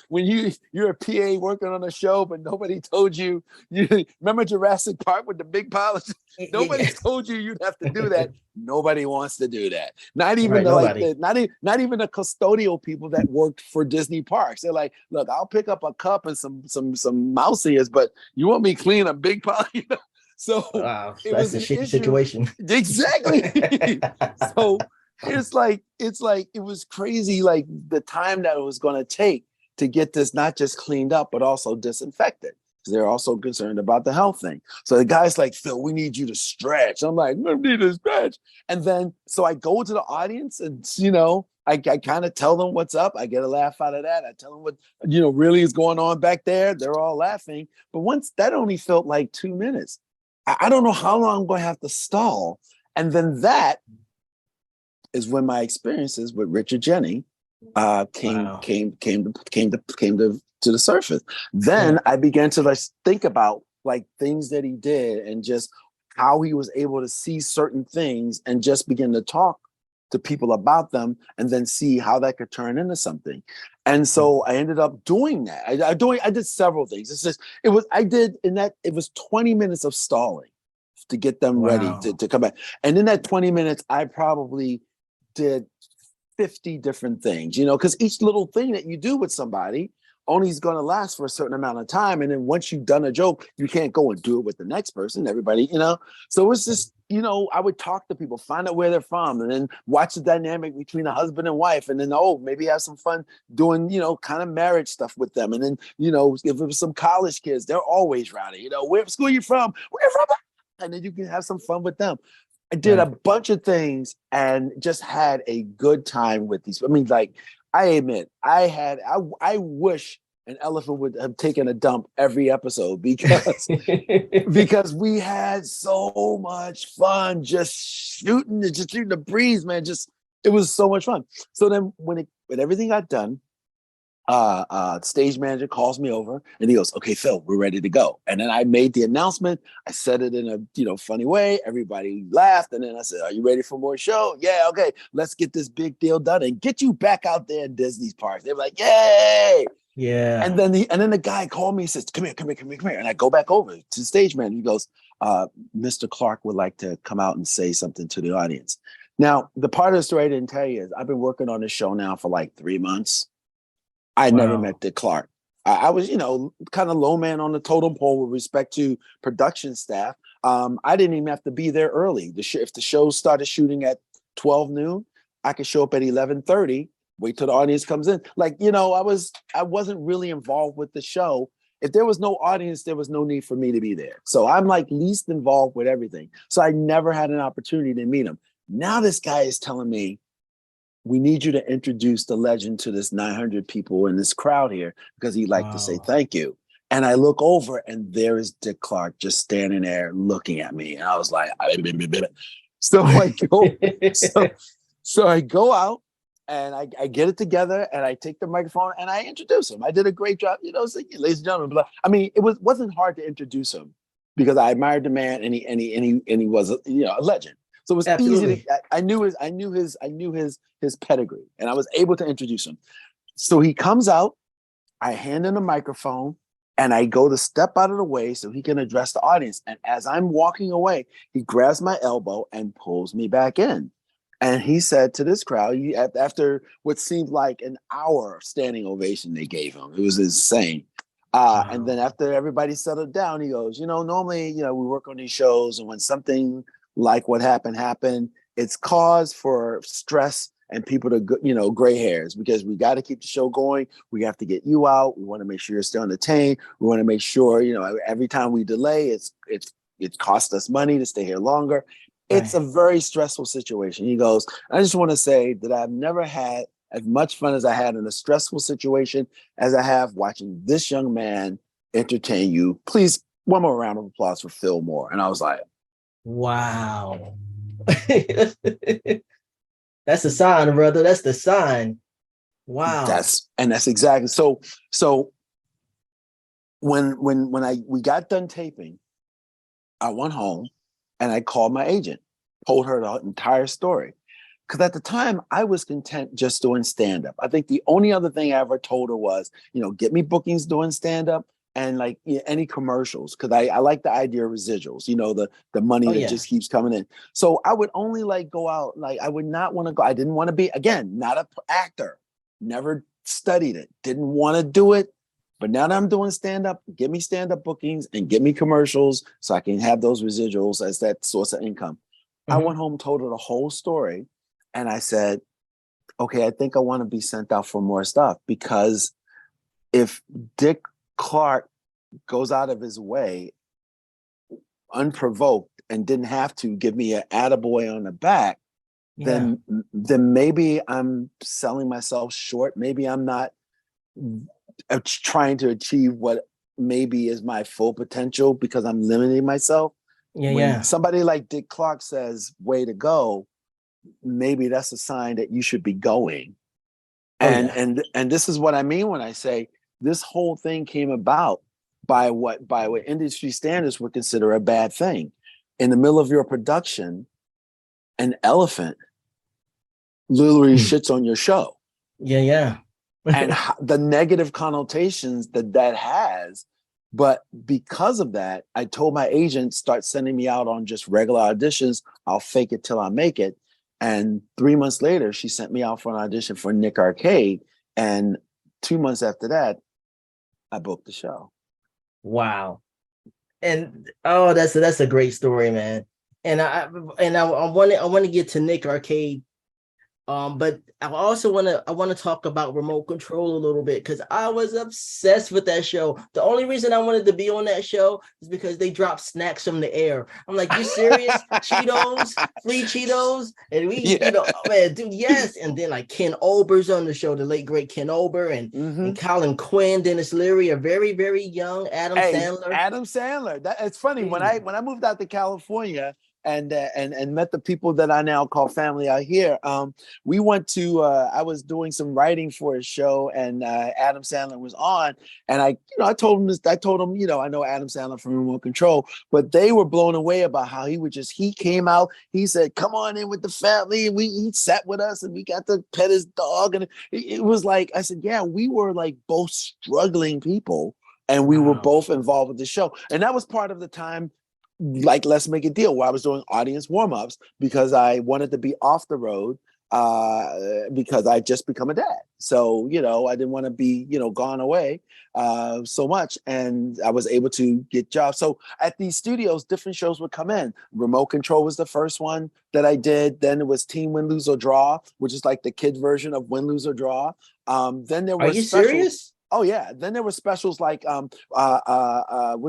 When you're a PA working on a show, but nobody told you. You remember Jurassic Park with the big pile of nobody told you you'd have to do that. Nobody wants to do that. Not even not even the custodial people that worked for Disney parks. They're like, look, I'll pick up a cup and some mouse ears, but you want me clean a big pile? So wow, it that's was a an shitty issue. situation. Exactly. So it's like it was crazy, like the time that it was going to take to get this not just cleaned up but also disinfected, because they're also concerned about the health thing. So the guy's like, Phil, we need you to stretch. I'm like, I need to stretch. And then so I go to the audience and I kind of tell them what's up. I get a laugh out of that. I tell them what really is going on back there. They're all laughing. But once that only felt like 2 minutes. I don't know how long I'm going to have to stall. And then that is when my experiences with Richard Jennings came to the surface. Then I began to think about things that he did and just how he was able to see certain things and just begin to talk to people about them and then see how that could turn into something. And so I ended up doing that. I did several things. It was 20 minutes of stalling to get them ready to come back. And in that 20 minutes, I probably did 50 different things, because each little thing that you do with somebody only is going to last for a certain amount of time. And then once you've done a joke, you can't go and do it with the next person, everybody, So it's just, I would talk to people, find out where they're from, and then watch the dynamic between a husband and wife. And then, maybe have some fun doing, kind of marriage stuff with them. And then, if it was some college kids, they're always rowdy, where school you from? Where from? And then you can have some fun with them. I did a bunch of things and just had a good time with these. I mean, I admit, I wish an elephant would have taken a dump every episode because we had so much fun just shooting the breeze, man. It was so much fun. So then when everything got done, stage manager calls me over and he goes, okay, Phil, we're ready to go. And then I made the announcement. I said it in a funny way. Everybody laughed. And then I said, are you ready for more show? Yeah. Okay. Let's get this big deal done and get you back out there in Disney's parks. They were like, yay. Yeah. And then the guy called me and says, come here. And I go back over to the stage manager. He goes, Mr. Clark would like to come out and say something to the audience. Now, the part of the story I didn't tell you is I've been working on this show now for like 3 months. I never Wow. met Dick Clark. I was, kind of low man on the totem pole with respect to production staff. I didn't even have to be there early. If the show started shooting at 12 noon, I could show up at 11:30, wait till the audience comes in. Like, I wasn't really involved with the show. If there was no audience, there was no need for me to be there. So I'm like least involved with everything. So I never had an opportunity to meet him. Now this guy is telling me, we need you to introduce the legend to this 900 people in this crowd here because he'd like to say Wow. thank you. And I look over and there is Dick Clark just standing there looking at me. And I was like, so I go, so, so I go out and I get it together and I take the microphone and I introduce him. I did a great job, saying, ladies and gentlemen. I mean, wasn't hard to introduce him because I admired the man and he was a legend. So it was easy Absolutely. to. I knew his pedigree, and I was able to introduce him. So he comes out. I hand him the microphone, and I go to step out of the way so he can address the audience. And as I'm walking away, he grabs my elbow and pulls me back in. And he said to this crowd, after what seemed like an hour of standing ovation they gave him, it was insane. And then Wow. after everybody settled down, he goes, normally, we work on these shows, and when something like what happened, it's cause for stress and people to, gray hairs because we got to keep the show going. We have to get you out. We want to make sure you're still entertained. We want to make sure, every time we delay, it costs us money to stay here longer. It's Right. a very stressful situation. He goes, I just want to say that I've never had as much fun as I had in a stressful situation as I have watching this young man entertain you. Please, one more round of applause for Phil Moore. And I was like, Wow. That's the sign, brother. That's the sign. Wow. that's exactly so when we got done taping, I went home and I called my agent, told her the entire story. Because at the time I was content just doing stand-up. I think the only other thing I ever told her was, get me bookings doing stand-up and like any commercials. Cause I like the idea of residuals, the money Oh that yeah. just keeps coming in. So I would only like go out, like I would not want to go. I didn't want to be, again, not an actor, never studied it, didn't want to do it. But now that I'm doing stand-up, give me stand-up bookings and give me commercials so I can have those residuals as that source of income. I Mm-hmm. went home, told her the whole story. And I said, okay, I think I want to be sent out for more stuff because if Dick Clark goes out of his way unprovoked and didn't have to give me an attaboy on the back, Yeah. then maybe I'm selling myself short. Maybe I'm not trying to achieve what maybe is my full potential because I'm limiting myself. Yeah. When Yeah. somebody like Dick Clark says, way to go, maybe that's a sign that you should be going. Oh And yeah. and this is what I mean when I say this whole thing came about by what industry standards would consider a bad thing. In the middle of your production, an elephant literally shits on your show. Yeah. Yeah. And the negative connotations that has. But because of that, I told my agent, start sending me out on just regular auditions. I'll fake it till I make it. And 3 months later, she sent me out for an audition for Nick Arcade. And 2 months after that, I booked the show. Wow. And oh, that's a great story, man. And I want to get to Nick Arcade. But I want to talk about remote control a little bit because I was obsessed with that show. The only reason I wanted to be on that show is because they dropped snacks from the air. I'm like, you serious? Cheetos, free Cheetos, and Yeah. oh, man, dude, yes. And then like Ken Ober's on the show, the late great Ken Ober, and Mm-hmm. Colin Quinn, Dennis Leary, a very very young Adam Hey, Sandler. Adam Sandler. It's funny when Dude. I moved out to California and met the people that I now call family out here. We went to I was doing some writing for a show, and Adam Sandler was on, and I told him this. I told him, I know Adam Sandler from Remote Control, but they were blown away about how he came out. He said, "Come on in with the family," and he sat with us, and we got to pet his dog, and it was like I said, yeah, we were like both struggling people and we were Wow. both involved with the show. And that was part of the time like Let's Make a Deal, where I was doing audience warm-ups because I wanted to be off the road because I just become a dad. So, I didn't want to be, gone away so much. And I was able to get jobs. So at these studios, different shows would come in. Remote Control was the first one that I did. Then it was Team Win, Lose, or Draw, which is like the kid version of Win, Lose, or Draw. Then there Are was you specials. serious? Oh yeah. Then there were specials like what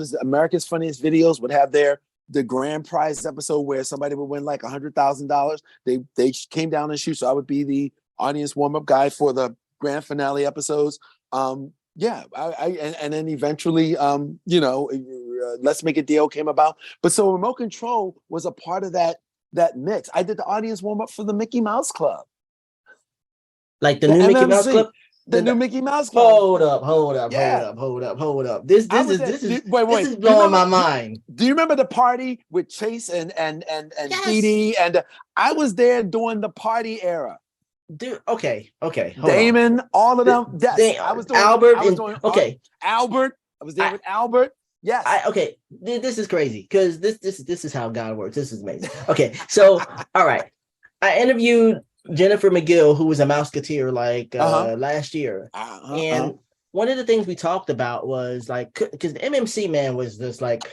is it? America's Funniest Videos would have the grand prize episode where somebody would win like $100,000. They came down and shoot. So I would be the audience warm-up guy for the grand finale episodes. Yeah, and then eventually, Let's Make a Deal came about. But so Remote Control was a part of that mix. I did the audience warm-up for the Mickey Mouse Club. Like the The new MMC, Mickey Mouse Club? the new Mickey Mouse Club. Hold up. Yeah. This I was is there. this is blowing my mind. Do you remember the party with Chase and Yes. Dee Dee? And I was there during the party era. Dude, okay. Hold Damon, on. all of them. Yes, I was doing Albert. Albert. I was there with Albert. Yes. Okay. This is crazy because this is how God works. This is amazing. Okay, so all right, I interviewed Jennifer McGill, who was a Mouseketeer last year, and one of the things we talked about was like because the MMC man was just like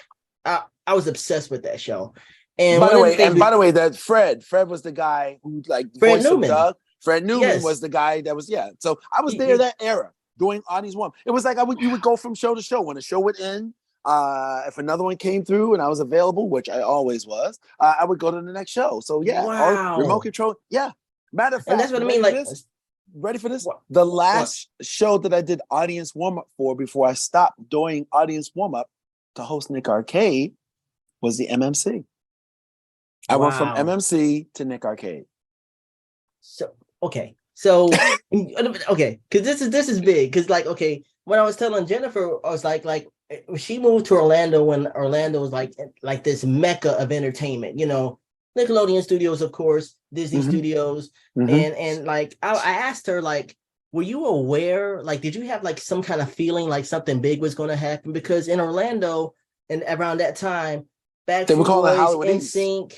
I was obsessed with that show. And by the way, that Fred was the guy who like Fred Newman. Doug. Fred Newman Yes. was the guy that was So I was there that era doing audience warm. It was like you would go from show to show. When a show would end, if another one came through and I was available, which I always was, I would go to the next show. So yeah, wow. Remote Control. Yeah, matter of fact, and that's what I mean. Like, ready for this? The last show that I did audience warm up for before I stopped doing audience warm up to host Nick Arcade was the MMC. I went from MMC to Nick Arcade. So because this is big. Because when I was telling Jennifer, I was like she moved to Orlando when Orlando was like this mecca of entertainment. Nickelodeon Studios, of course, Disney Studios, and like I asked her were you aware? Did you have some kind of feeling like something big was going to happen? Because in Orlando and around that time, Backstreet Boys, NSYNC.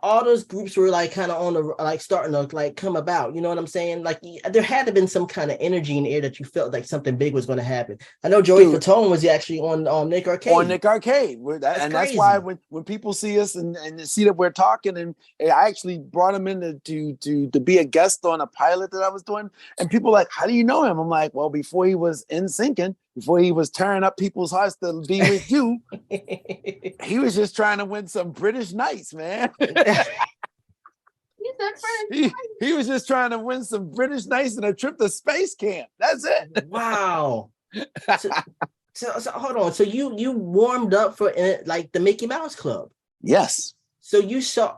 All those groups were kind of on the starting to come about. You know what I'm saying? There had to have been some kind of energy in the air that you felt like something big was going to happen. I know Joey Fatone was actually on Nick Arcade. On Nick Arcade, that's why when people see us and see that we're talking, and I actually brought him in to be a guest on a pilot that I was doing, and people like, how do you know him? I'm like, well, before he was before he was tearing up people's hearts to be with you, he was just trying to win some British nights, man. He was just trying to win some British nights and a trip to space camp. That's it. Wow. So hold on. So you warmed up for the Mickey Mouse Club? Yes. So you saw.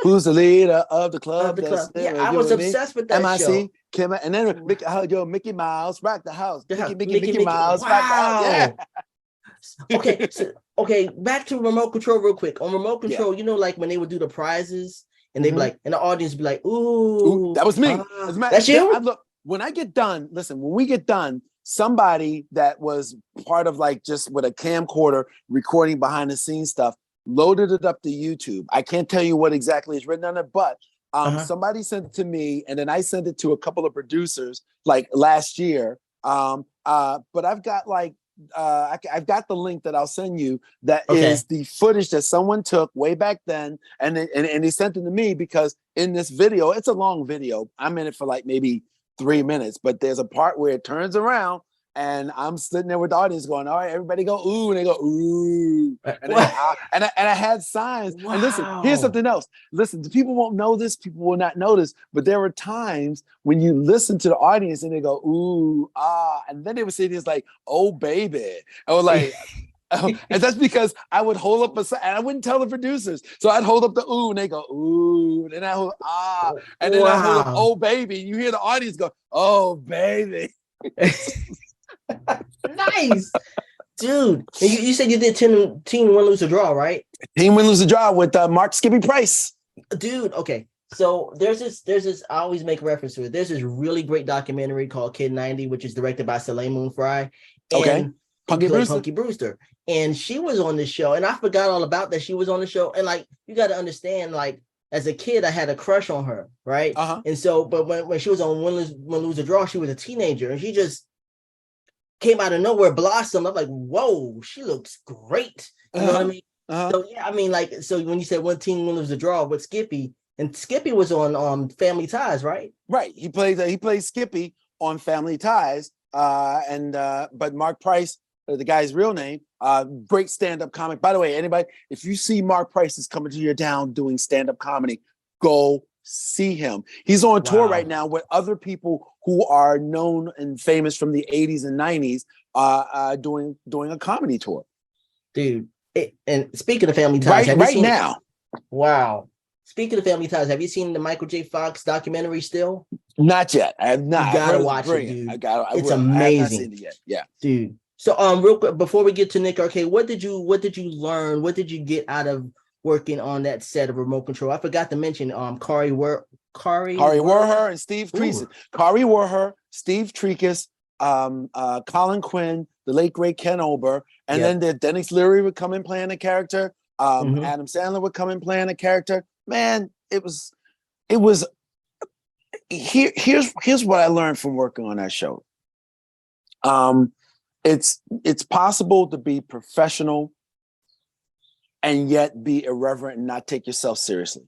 Who's the leader of the club? Yeah, I was obsessed with that MIC, Kim, and then Mickey Mouse, rock the house. Mickey Mouse, wow. rock the house. Yeah. Okay, back to Remote Control real quick. On Remote Control, when they would do the prizes and they'd be like, and the audience would be like, ooh, that was me. That's you? When I get done, when we get done, somebody that was part of just with a camcorder recording behind the scenes stuff loaded it up to YouTube. I can't tell you what exactly is written on it, but somebody sent it to me, and then I sent it to a couple of producers last year. But I've got I've got the link that I'll send you. That is the footage that someone took way back then, and he sent it to me because in this video, it's a long video. I'm in it for maybe 3 minutes, but there's a part where it turns around. And I'm sitting there with the audience going, all right, everybody go, ooh. And they go, ooh. And I had signs. Wow. And listen, here's something else. Listen, the people won't know this. People will not notice. But there were times when you listen to the audience and they go, ooh, ah. And then they would say this oh, baby. I was like, and that's because I would hold up a sign. And I wouldn't tell the producers. So I'd hold up the ooh. And they go, ooh. And then I hold, ah. And then I hold up, oh, baby. And you hear the audience go, oh, baby. Nice, dude. And you said you did Team Win, Lose, or Draw, right? Team Win, Lose, or Draw with Mark Skippy Price. Dude, okay. So there's this. I always make reference to it. There's this really great documentary called Kid 90, which is directed by Soleil Moon Frye. And who Punky played Brewster. Punky Brewster, and she was on the show, and I forgot all about that she was on the show. And like, you got to understand, like, as a kid, I had a crush on her, right? Uh-huh. And so, but when she was on Win Lose or Draw, she was a teenager, and she just came out of nowhere, blossomed. I'm like, whoa, she looks great. You know what I mean? So yeah, I mean, like, so when you said one team Win Lose or Draw with Skippy, and Skippy was on Family Ties, right? Right. He played Skippy on Family Ties. But Mark Price, the guy's real name, great stand-up comic. By the way, anybody, if you see Mark Price is coming to your town doing stand-up comedy, go see him. He's on tour right now with other people who are known and famous from the 80s and 90s, doing a comedy tour. Dude, and speaking of Family Ties, right now. Wow. Speaking of Family Ties, have you seen the Michael J. Fox documentary still? Not yet. I have not. You gotta watch it, dude. It's amazing. I have not seen it yet. Yeah, dude. So real quick before we get to Nick Arcade, what did you learn? What did you get out of working on that set of Remote Control? I forgot to mention Kari Warher and Steve Treacis. Kari Warher, Steve Treacis, Colin Quinn, the late great Ken Ober, and then Dennis Leary would come in playing a character. Adam Sandler would come in playing a character. Man, it was. Here's what I learned from working on that show. It's possible to be professional and yet be irreverent and not take yourself seriously.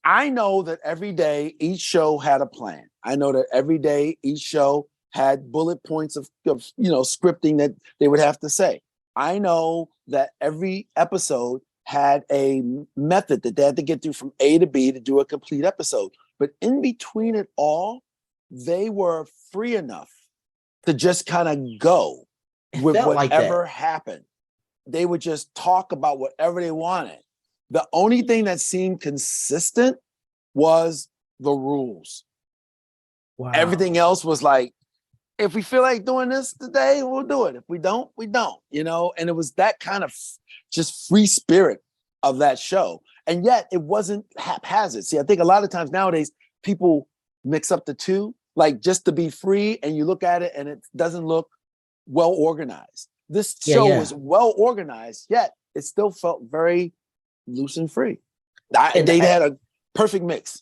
I know that every day each show had a plan. I know that every day each show had bullet points of scripting that they would have to say. I know that every episode had a method that they had to get through from A to B to do a complete episode. But in between it all, they were free enough to just kind of go with whatever happened. They would just talk about whatever they wanted. The only thing that seemed consistent was the rules. Wow. Everything else was like, if we feel like doing this today, we'll do it. If we don't, we don't, and it was that kind of just free spirit of that show. And yet it wasn't haphazard. See, I think a lot of times nowadays people mix up the two, like just to be free, and you look at it and it doesn't look well organized. This show was well organized, yet it still felt very loose and free. They had a perfect mix.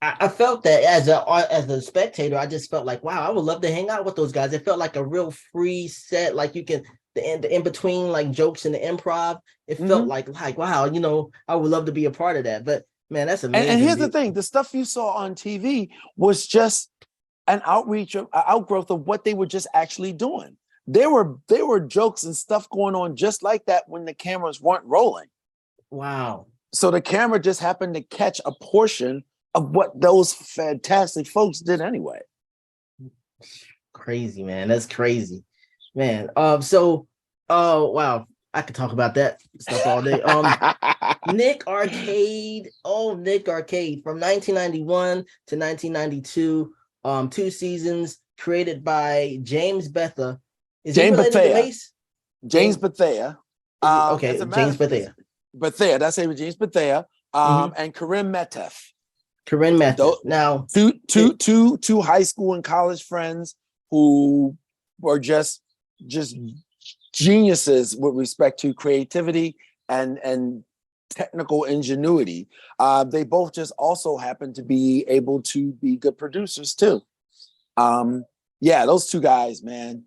I felt that as a spectator, I just felt like, wow, I would love to hang out with those guys. It felt like a real free set, like you can the in between like jokes and the improv. It felt like wow, I would love to be a part of that. But man, that's amazing. And here's the thing: the stuff you saw on TV was just an outgrowth of what they were just actually doing. There were jokes and stuff going on just like that when the cameras weren't rolling. Wow. So the camera just happened to catch a portion of what those fantastic folks did anyway. Crazy, man. That's crazy, man. Wow, I could talk about that stuff all day. Nick Arcade. Nick Arcade from 1991 to 1992. 2 seasons, created by James Betha. Is he related to Mace? James Bethea. Okay, James Bethea. Bethea, that's it, James Bethea. And Corinne Metef. Corinne Metef. Now, two high school and college friends who were just geniuses with respect to creativity and technical ingenuity. They both just also happen to be able to be good producers too. Those two guys, man.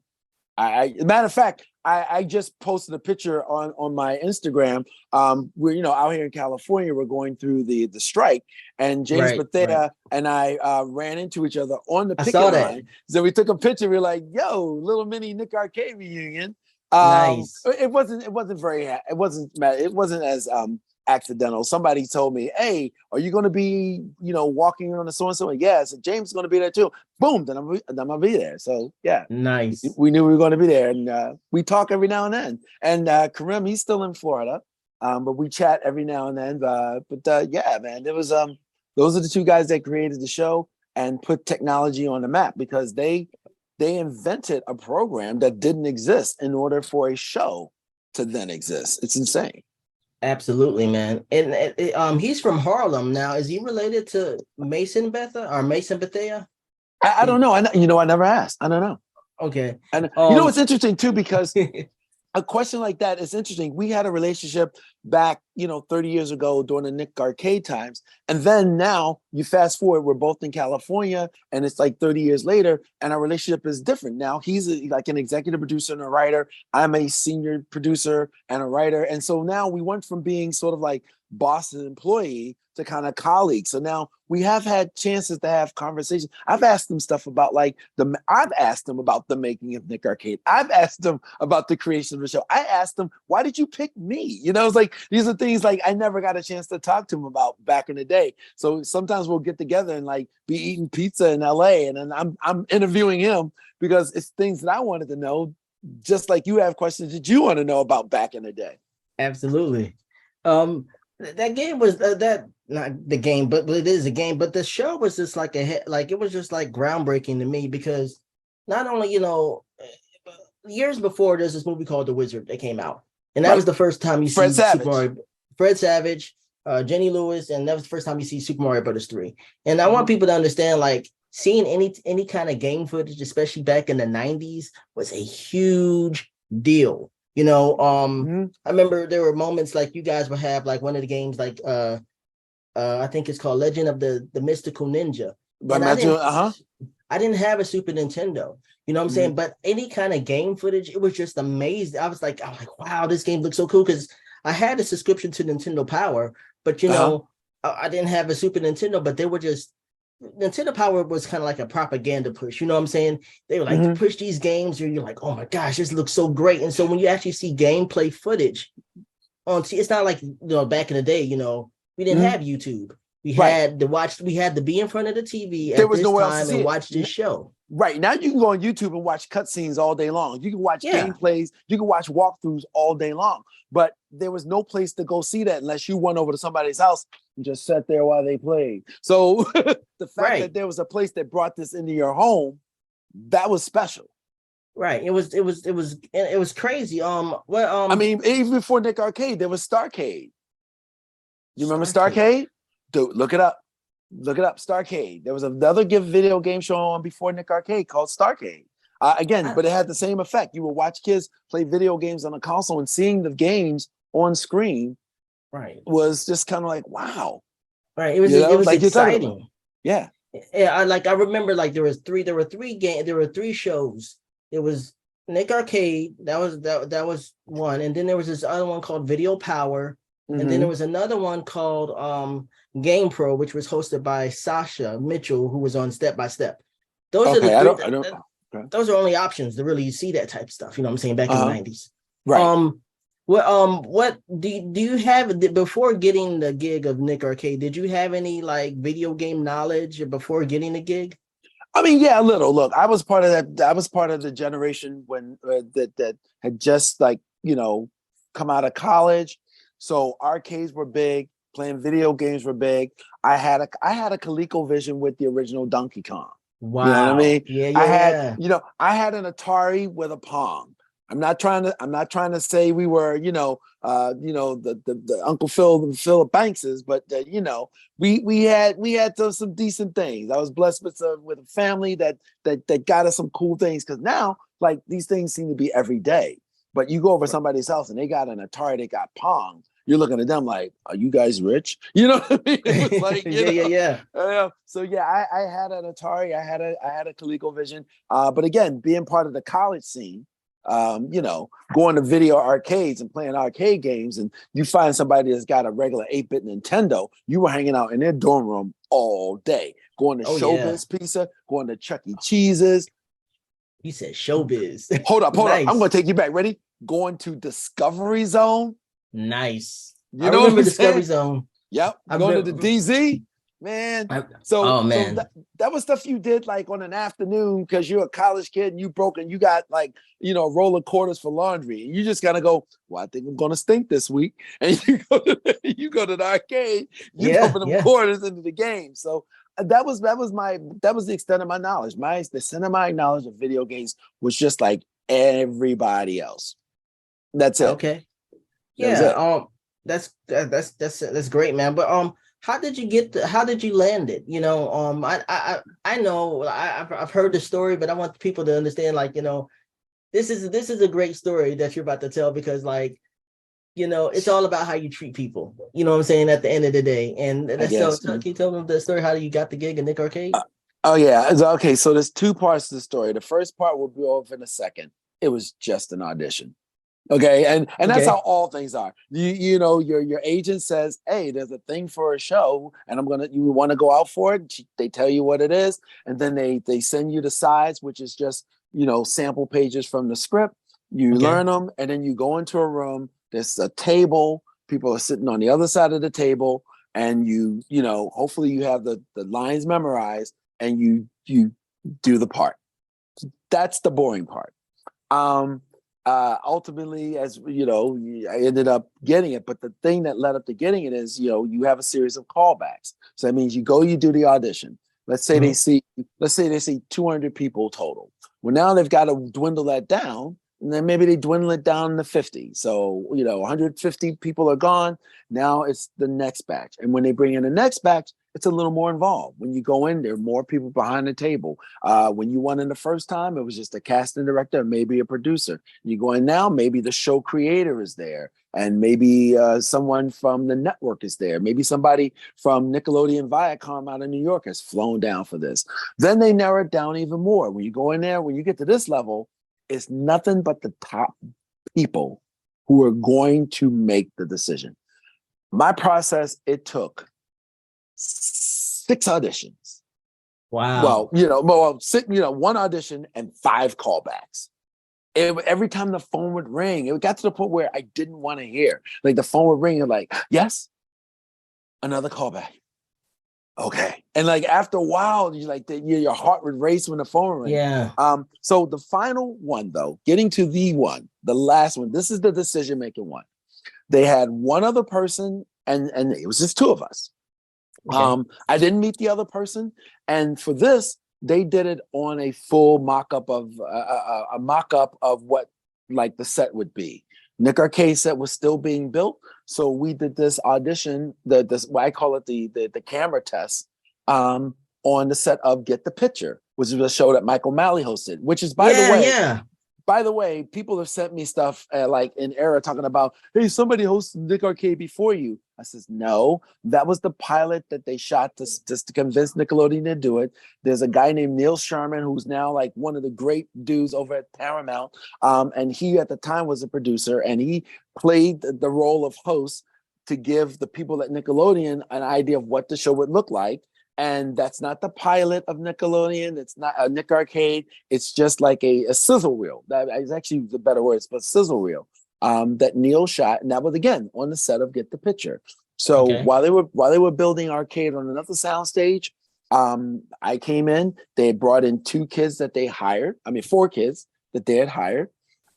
Matter of fact, I just posted a picture on my Instagram. We're out here in California, we're going through the strike, and James Bethea and I ran into each other on the picket line. So we took a picture. We're like, "Yo, little mini Nick Arcade reunion." Nice. It wasn't as accidental. Somebody told me, "Hey, are you going to be walking on the so and so?" Yeah, so James is going to be there too. Boom, then I'm gonna be there. So yeah, nice. We knew we were going to be there, and we talk every now and then. And Kareem, he's still in Florida, but we chat every now and then. Yeah, man, there was those are the two guys that created the show and put technology on the map, because they invented a program that didn't exist in order for a show to then exist. It's insane. Absolutely, man. And he's from Harlem now. Is he related to Mason Bethea or Mason Bethea? I don't know. I never asked. I don't know. Okay. And it's interesting too, because a question like that is interesting. We had a relationship back, 30 years ago during the Nick Arcade times. And then now you fast forward, we're both in California and it's like 30 years later and our relationship is different. Now he's like an executive producer and a writer. I'm a senior producer and a writer. And so now we went from being sort of like boss and employee to kind of colleagues. So now we have had chances to have conversations. I've asked him stuff about I've asked him about the making of Nick Arcade. I've asked him about the creation of the show. I asked him, why did you pick me? It's like, these are things like I never got a chance to talk to him about back in the day. So sometimes we'll get together and like be eating pizza in LA. And then I'm interviewing him because it's things that I wanted to know, just like you have questions that you want to know about back in the day. Absolutely. That game was that not the game, but it is a game. But the show was just like it was just like groundbreaking to me because not only years before there's this movie called The Wizard that came out, and that was the first time you see Super Mario, Fred Savage, Jenny Lewis, and that was the first time you see Super Mario Brothers 3. And I want people to understand, like, seeing any kind of game footage, especially back in the 90s, was a huge deal. I remember there were moments like you guys would have like one of the games like I think it's called Legend of the Mystical Ninja. And I didn't have a Super Nintendo, you know what I'm saying? But any kind of game footage, it was just amazing. I was like, wow, this game looks so cool, because I had a subscription to Nintendo Power, but I didn't have a Super Nintendo, but they were just Nintendo Power was kind of like a propaganda push, you know what I'm saying? They were like, push these games, and you're like, oh my gosh, this looks so great. And so when you actually see gameplay footage it's not like back in the day, we didn't have YouTube. We had to be in front of the TV at this time and watch this show. Right. Now you can go on YouTube and watch cutscenes all day long. You can watch gameplays, you can watch walkthroughs all day long. But there was no place to go see that unless you went over to somebody's house and just sat there while they played. So the fact that there was a place that brought this into your home, that was special. Right. It was crazy. I mean, even before Nick Arcade, there was Starcade. You remember Starcade? Dude, look it up. Look it up, Starcade. There was another video game show on before Nick Arcade called Starcade. But it had the same effect. You would watch kids play video games on a console, and seeing the games on screen was just kind of like, wow. Right. It was like exciting. Yeah. Yeah. I remember like there were three shows. It was Nick Arcade. That was one. And then there was this other one called Video Power. And then there was another one called Game Pro, which was hosted by Sasha Mitchell, who was on Step by Step. Those are the three. Those are only options to really see that type of stuff. You know what I'm saying? Back in the 90s. Right. What do you have before getting the gig of Nick Arcade? Did you have any like video game knowledge before getting the gig? I mean, yeah, a little. Look, I was part of that. I was part of the generation when that had just come out of college. So arcades were big, playing video games were big. I had a ColecoVision with the original Donkey Kong. Wow. You know what I mean? Yeah. I had an Atari with a Pong. I'm not trying to say we were, the Uncle Phil of Bankses, but we had some decent things. I was blessed with a family that got us some cool things, because now like these things seem to be every day. But you go over somebody's house and they got an Atari, they got Pong. You're looking at them like, are you guys rich? You know what I mean? It was like, yeah. So yeah, I had an Atari, I had a ColecoVision. But again, being part of the college scene, going to video arcades and playing arcade games, and you find somebody that's got a regular 8-bit Nintendo, you were hanging out in their dorm room all day, going to Showbiz Pizza, going to Chuck E. Cheese's. He said Showbiz. Hold up. I'm going to take you back. Ready? Going to Discovery Zone. Nice. I remember Discovery Zone. Yep. Going to the DZ. Man. So that was stuff you did like on an afternoon because you're a college kid and you broke and you got like, a roll of quarters for laundry. And you just got to go, well, I think I'm going to stink this week. And you go to the arcade, you put them quarters into the game. So that was the extent of my knowledge. The extent of my knowledge of video games was just like everybody else. That's it. Okay. Yeah. That's great, man. But how did you how did you land it? I know I've heard the story, but I want people to understand, like, this is a great story that you're about to tell, because, like, it's all about how you treat people. You know what I'm saying? At the end of the day, and I that's guess. can you tell them the story how you got the gig at Nick Arcade? Oh yeah. Okay. So there's two parts to the story. The first part will be over in a second. It was just an audition. Okay, and that's how Okay. all things are. Your agent says, "Hey, there's a thing for a show, and you want to go out for it." They tell you what it is, and then they send you the sides, which is just sample pages from the script. You Okay. learn them, and then you go into a room. There's a table. People are sitting on the other side of the table, and hopefully you have the lines memorized, and you do the part. That's the boring part. Ultimately, as I ended up getting it. But the thing that led up to getting it is, you have a series of callbacks. So that means you do the audition. Let's say Mhm. let's say they see 200 people total. Well, now they've got to dwindle that down, and then maybe they dwindle it down to 50. So 150 people are gone. Now it's the next batch, and when they bring in the next batch, it's a little more involved. When you go in, there are more people behind the table. When you went in the first time, it was just a casting director, maybe a producer. You go in now, maybe the show creator is there, and maybe someone from the network is there. Maybe somebody from Nickelodeon Viacom out of New York has flown down for this. Then they narrow it down even more. When you go in there, when you get to this level, it's nothing but the top people who are going to make the decision. My process, it took 6 auditions. Wow. One audition and 5 callbacks. Every time the phone would ring, it got to the point where I didn't want to hear. Like the phone would ring and like, yes, another callback. Okay. And like after a while, your heart would race when the phone would ring. Yeah. So the final one though, getting to the last one, this is the decision-making one. They had one other person and it was just 2 of us. Okay. I didn't meet the other person, and for this, they did it on a full mock-up of a mock-up of what like the set would be. Nick Arcade set was still being built, so we did this audition. I call it the camera test on the set of Get the Picture, which is a show that Michael Malley hosted. Which is, Yeah. Yeah. by the way, people have sent me stuff like in era talking about, hey, somebody hosted Nick Arcade before you. I says, no, that was the pilot that they shot just to convince Nickelodeon to do it. There's a guy named Neil Sherman, who's now like one of the great dudes over at Paramount. And he at the time was a producer, and he played the role of host to give the people at Nickelodeon an idea of what the show would look like. And that's not the pilot of Nickelodeon. It's not a Nick Arcade. It's just like a sizzle reel. That is actually the better word, but sizzle reel that Neil shot, and that was again on the set of Get the Picture. So Okay. while they were building Arcade on another soundstage, I came in. They had brought in 2 kids that they hired. I mean, 4 kids that they had hired,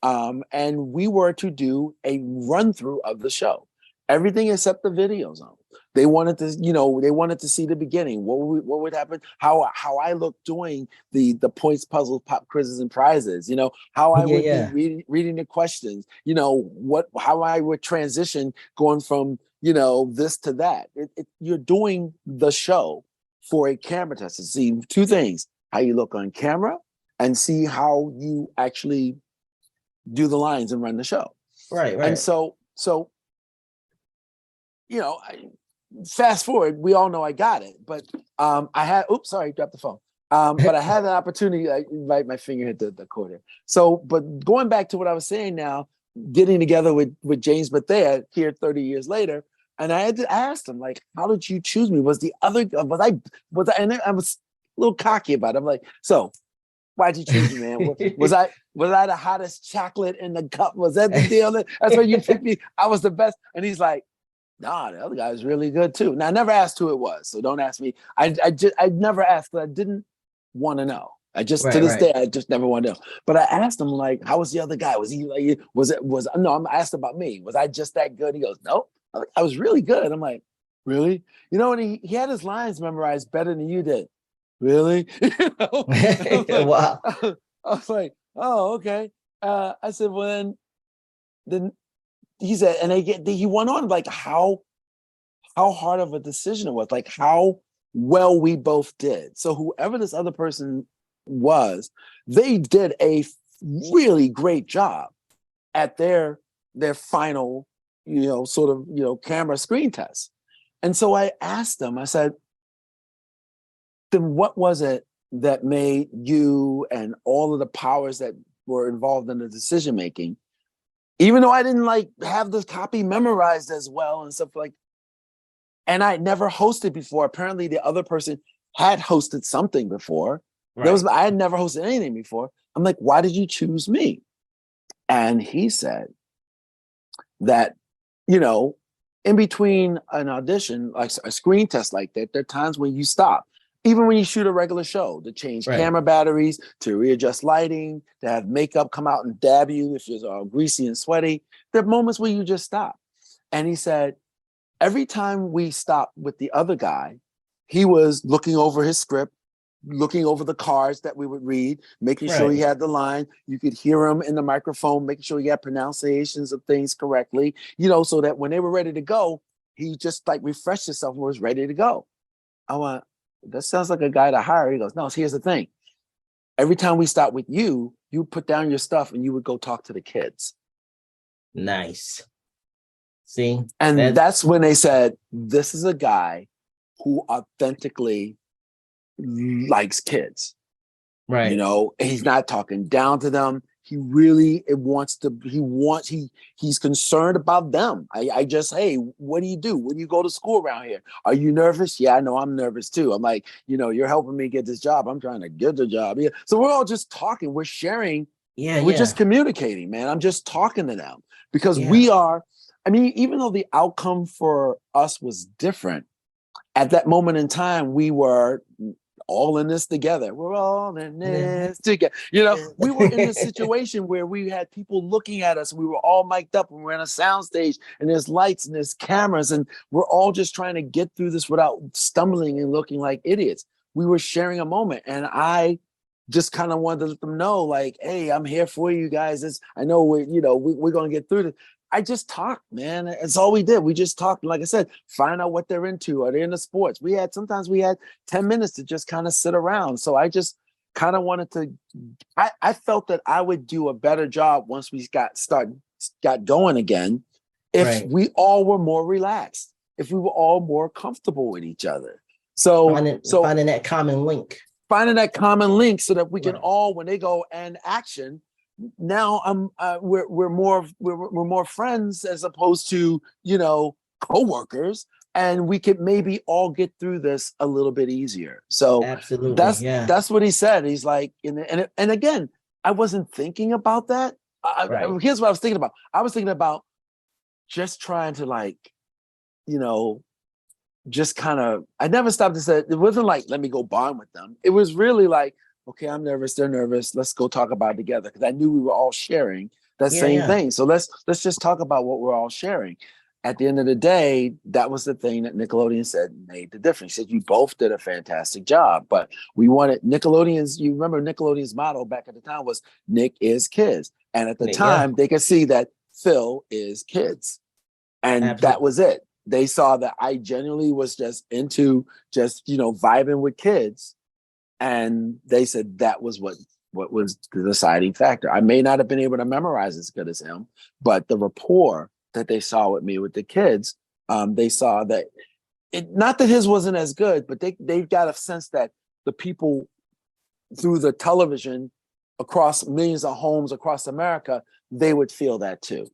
and we were to do a run through of the show, everything except the video zone. They wanted to, they wanted to see the beginning. What would happen? How I look doing the points, puzzles, pop quizzes, and prizes. How I Yeah. would be Yeah. reading the questions. How I would transition going from this to that. You're doing the show for a camera test to see 2 things: how you look on camera, and see how you actually do the lines and run the show. Right. And Right. so I fast forward, we all know I got it, but I had, oops, sorry, dropped the phone. But I had an opportunity, right, my finger hit the cord here. So, but going back to what I was saying now, getting together with James Bethea here 30 years later, and I had to ask him, like, how did you choose me? Was and I was a little cocky about it. I'm like, so why'd you choose me, man? Was I the hottest chocolate in the cup? Was that the deal? That's why you picked me. I was the best. And he's like, nah, the other guy was really good too. Now I never asked who it was, so don't ask me. I never asked, but I didn't want to know. I just to Right. this Right. day I just never want to know. But I asked him like, how was the other guy? Was he like was no? I'm asked about me. Was I just that good? He goes, nope. I was really good. I'm like, really? And he had his lines memorized better than you did. Really? I was like, Wow. I was like, oh, okay. I said, well then he said, and he went on like, how how hard of a decision it was, like how well we both did. So whoever this other person was, they did a really great job at their final, sort of, camera screen test. And so I asked them, I said, then what was it that made you and all of the powers that were involved in the decision making, even though I didn't like have the copy memorized as well and stuff like, and I never hosted before. Apparently the other person had hosted something before. Right. I had never hosted anything before. I'm like, why did you choose me? And he said that, in between an audition, like a screen test like that, there are times when you stop. Even when you shoot a regular show, to change Right. camera batteries, to readjust lighting, to have makeup come out and dab you if you're greasy and sweaty. There are moments where you just stop. And he said, every time we stopped with the other guy, he was looking over his script, looking over the cards that we would read, making sure he had the line. You could hear him in the microphone, making sure he had pronunciations of things correctly, so that when they were ready to go, he just like refreshed himself and was ready to go. I went, that sounds like a guy to hire. He goes, no, here's the thing. Every time we stop with you, you put down your stuff and you would go talk to the kids. Nice. See? And that's when they said, this is a guy who authentically likes kids. Right. He's not talking down to them. He really he's concerned about them. I just, hey, what do you do when you go to school around here? Are you nervous? Yeah, I know I'm nervous too. I'm like, you're helping me get this job. I'm trying to get the job. Yeah. So we're all just talking. We're sharing. We're just communicating, man. I'm just talking to them because we are, even though the outcome for us was different, at that moment in time, we were all in this together. We're all in this together. We were in a situation where we had people looking at us. We were all mic'd up and we're in a sound stage and there's lights and there's cameras and we're all just trying to get through this without stumbling and looking like idiots. We were sharing a moment and I just kind of wanted to let them know, like, hey, I'm here for you guys. I know we're going to get through this. I just talked, man. That's all we did. We just talked. Like I said, find out what they're into. Are they into sports? Sometimes we had 10 minutes to just kind of sit around. So I just kind of wanted to, I felt that I would do a better job once we got going again, if we all were more relaxed, if we were all more comfortable with each other. So finding that common link. Finding that common link so that we can all, when they go and action, now we're more friends as opposed to co-workers, and we could maybe all get through this a little bit easier. So absolutely, that's what he said. He's like, and again, I wasn't thinking about that. Here's what I was thinking about. I was thinking about just trying to just kind of. I never stopped to say it wasn't like let me go bond with them. It was really like, okay, I'm nervous. They're nervous. Let's go talk about it together because I knew we were all sharing that same thing. So let's just talk about what we're all sharing. At the end of the day, that was the thing that Nickelodeon said made the difference. He said you both did a fantastic job, but we wanted Nickelodeon's. You remember Nickelodeon's motto back at the time was Nick is kids, and at the time they could see that Phil is kids, and that was it. They saw that I genuinely was just into vibing with kids. And they said that was what was the deciding factor. I may not have been able to memorize as good as him, but the rapport that they saw with me with the kids, they saw that not that his wasn't as good, but they got a sense that the people through the television across millions of homes across America, they would feel that too.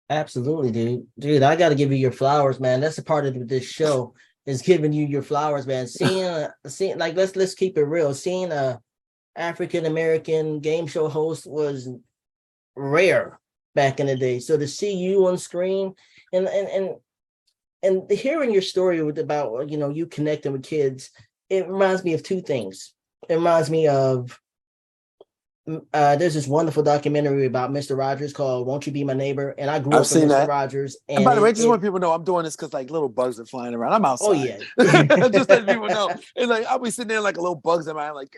Absolutely, dude. I got to give you your flowers, man. That's a part of this show. Is giving you your flowers, man. Seeing like let's keep it real. Seeing a African American game show host was rare back in the day. So to see you on screen and hearing your story about you connecting with kids, it reminds me of two things. It reminds me of there's this wonderful documentary about Mr. Rogers called "Won't You Be My Neighbor," and I grew up with Mr. Rogers. And by the way, I just want people to know I'm doing this because like little bugs are flying around. I'm outside. Oh yeah, just let people know. It's like I'll be sitting there like a little bugs in my eye, like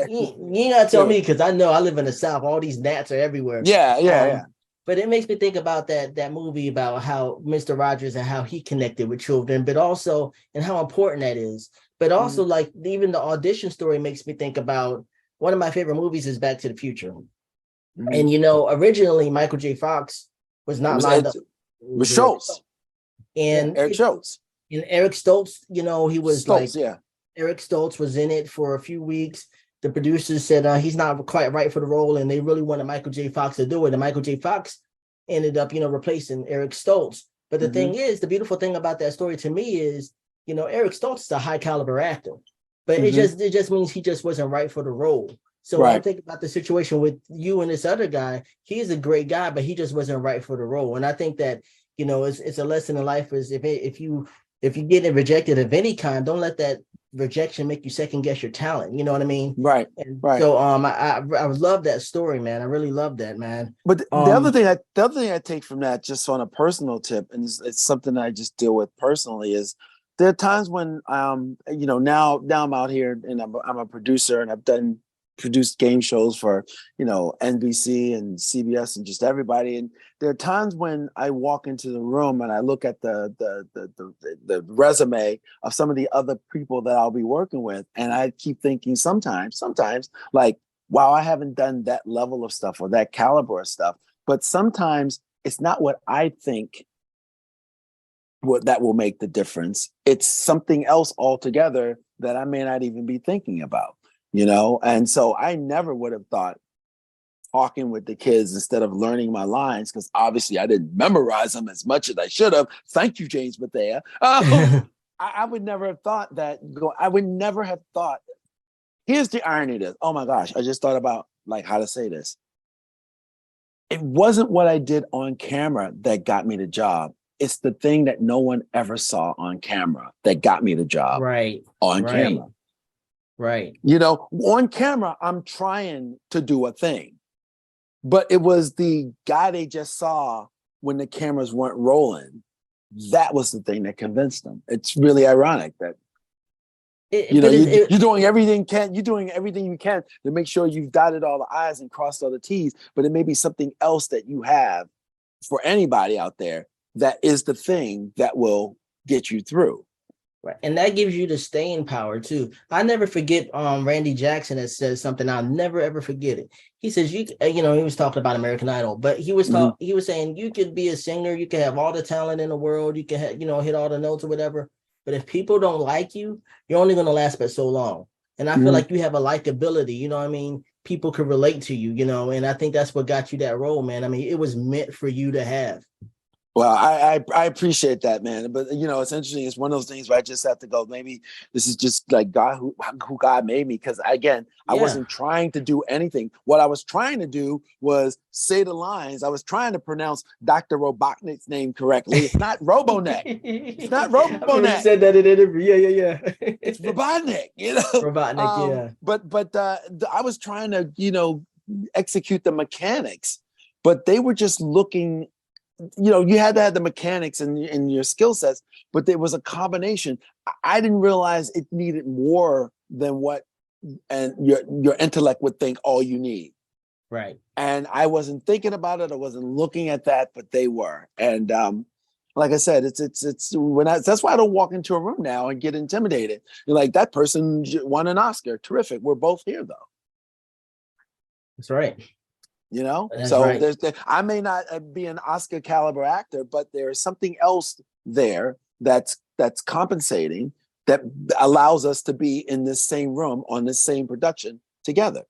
you ain't gotta tell me because I know I live in the South. All these gnats are everywhere. Yeah. But it makes me think about that movie about how Mr. Rogers and how he connected with children, but also and how important that is. But also, Mhm. like even the audition story makes me think about one of my favorite movies is Back to the Future. Mhm. And originally Michael J. Fox was It not was lined Ed, up. it It was was Eric Schultz. Stoltz. Yeah, And Eric Schultz. Eric Stoltz, he was like Stoltz, yeah. Eric Stoltz was in it for a few weeks. The producers said he's not quite right for the role, and they really wanted Michael J. Fox to do it. And Michael J. Fox ended up, replacing Eric Stoltz. But the Hmm. thing is, the beautiful thing about that story to me is, Eric Stoltz is a high caliber actor, but it Hmm. just means he just wasn't right for the role. So when I'm Right. thinking about the situation with you and this other guy, he's a great guy, but he just wasn't right for the role. And I think that it's a lesson in life is if you get rejected of any kind, don't let that rejection make you second guess your talent. You know what I mean? Right. And Right. so I love that story, man. I really love that, man. But Um the other thing I take from that, just on a personal tip, and it's something I just deal with personally, is there are times when now I'm out here and I'm a producer and I've done produced game shows for NBC and CBS and just everybody. And there are times when I walk into the room and I look at the resume of some of the other people that I'll be working with, and I keep thinking sometimes like, wow, I haven't done that level of stuff or that caliber of stuff. But sometimes it's not what I think what that will make the difference. It's something else altogether that I may not even be thinking about. And so I never would have thought talking with the kids instead of learning my lines, because obviously I didn't memorize them as much as I should have. Thank you, James Bethea. I would never have thought that. I would never have thought. Here's the irony of this. Oh my gosh, I just thought about like how to say this. It wasn't what I did on camera that got me the job. It's the thing that no one ever saw on camera that got me the job right, on right, camera. right. On camera, I'm trying to do a thing, but it was the guy they just saw when the cameras weren't rolling. That was the thing that convinced them. It's really ironic that It, but it, you're doing everything you can to make sure you've dotted all the I's and crossed all the T's, but it may be something else that you have for anybody out there that is the thing that will get you through. right. And that gives you the staying power too. I never forget Randy Jackson that says something. I'll never ever forget it. He says he was talking about American Idol, but Mm-hmm. he was saying you could be a singer, you can have all the talent in the world, you can hit all the notes or whatever. But if people don't like you, you're only gonna last but so long. And I feel Mm-hmm. like you have a likability, you know what I mean? People could relate to you, and I think that's what got you that role, man. I mean, it was meant for you to have. Well, I appreciate that, man. But it's interesting. It's one of those things where I just have to go. Maybe this is just like God who God made me. Because again, I Yeah. wasn't trying to do anything. What I was trying to do was say the lines. I was trying to pronounce Dr. Robotnik's name correctly. It's not Roboneck. It's not I remember you Roboneck. said that in an interview. Yeah. It's Robotnik. Robotnik, yeah. But I was trying to execute the mechanics, but they were just looking. You had to have the mechanics and your skill sets, but there was a combination. I didn't realize it needed more than what and your intellect would think all you need. Right. And I wasn't thinking about it. I wasn't looking at that, but they were. And like I said, it's that's why I don't walk into a room now and get intimidated. You're like, that person won an Oscar. Terrific. We're both here though. That's right. That's So right. I may not be an Oscar caliber actor, but there is something else there that's compensating, that allows us to be in this same room on this same production together.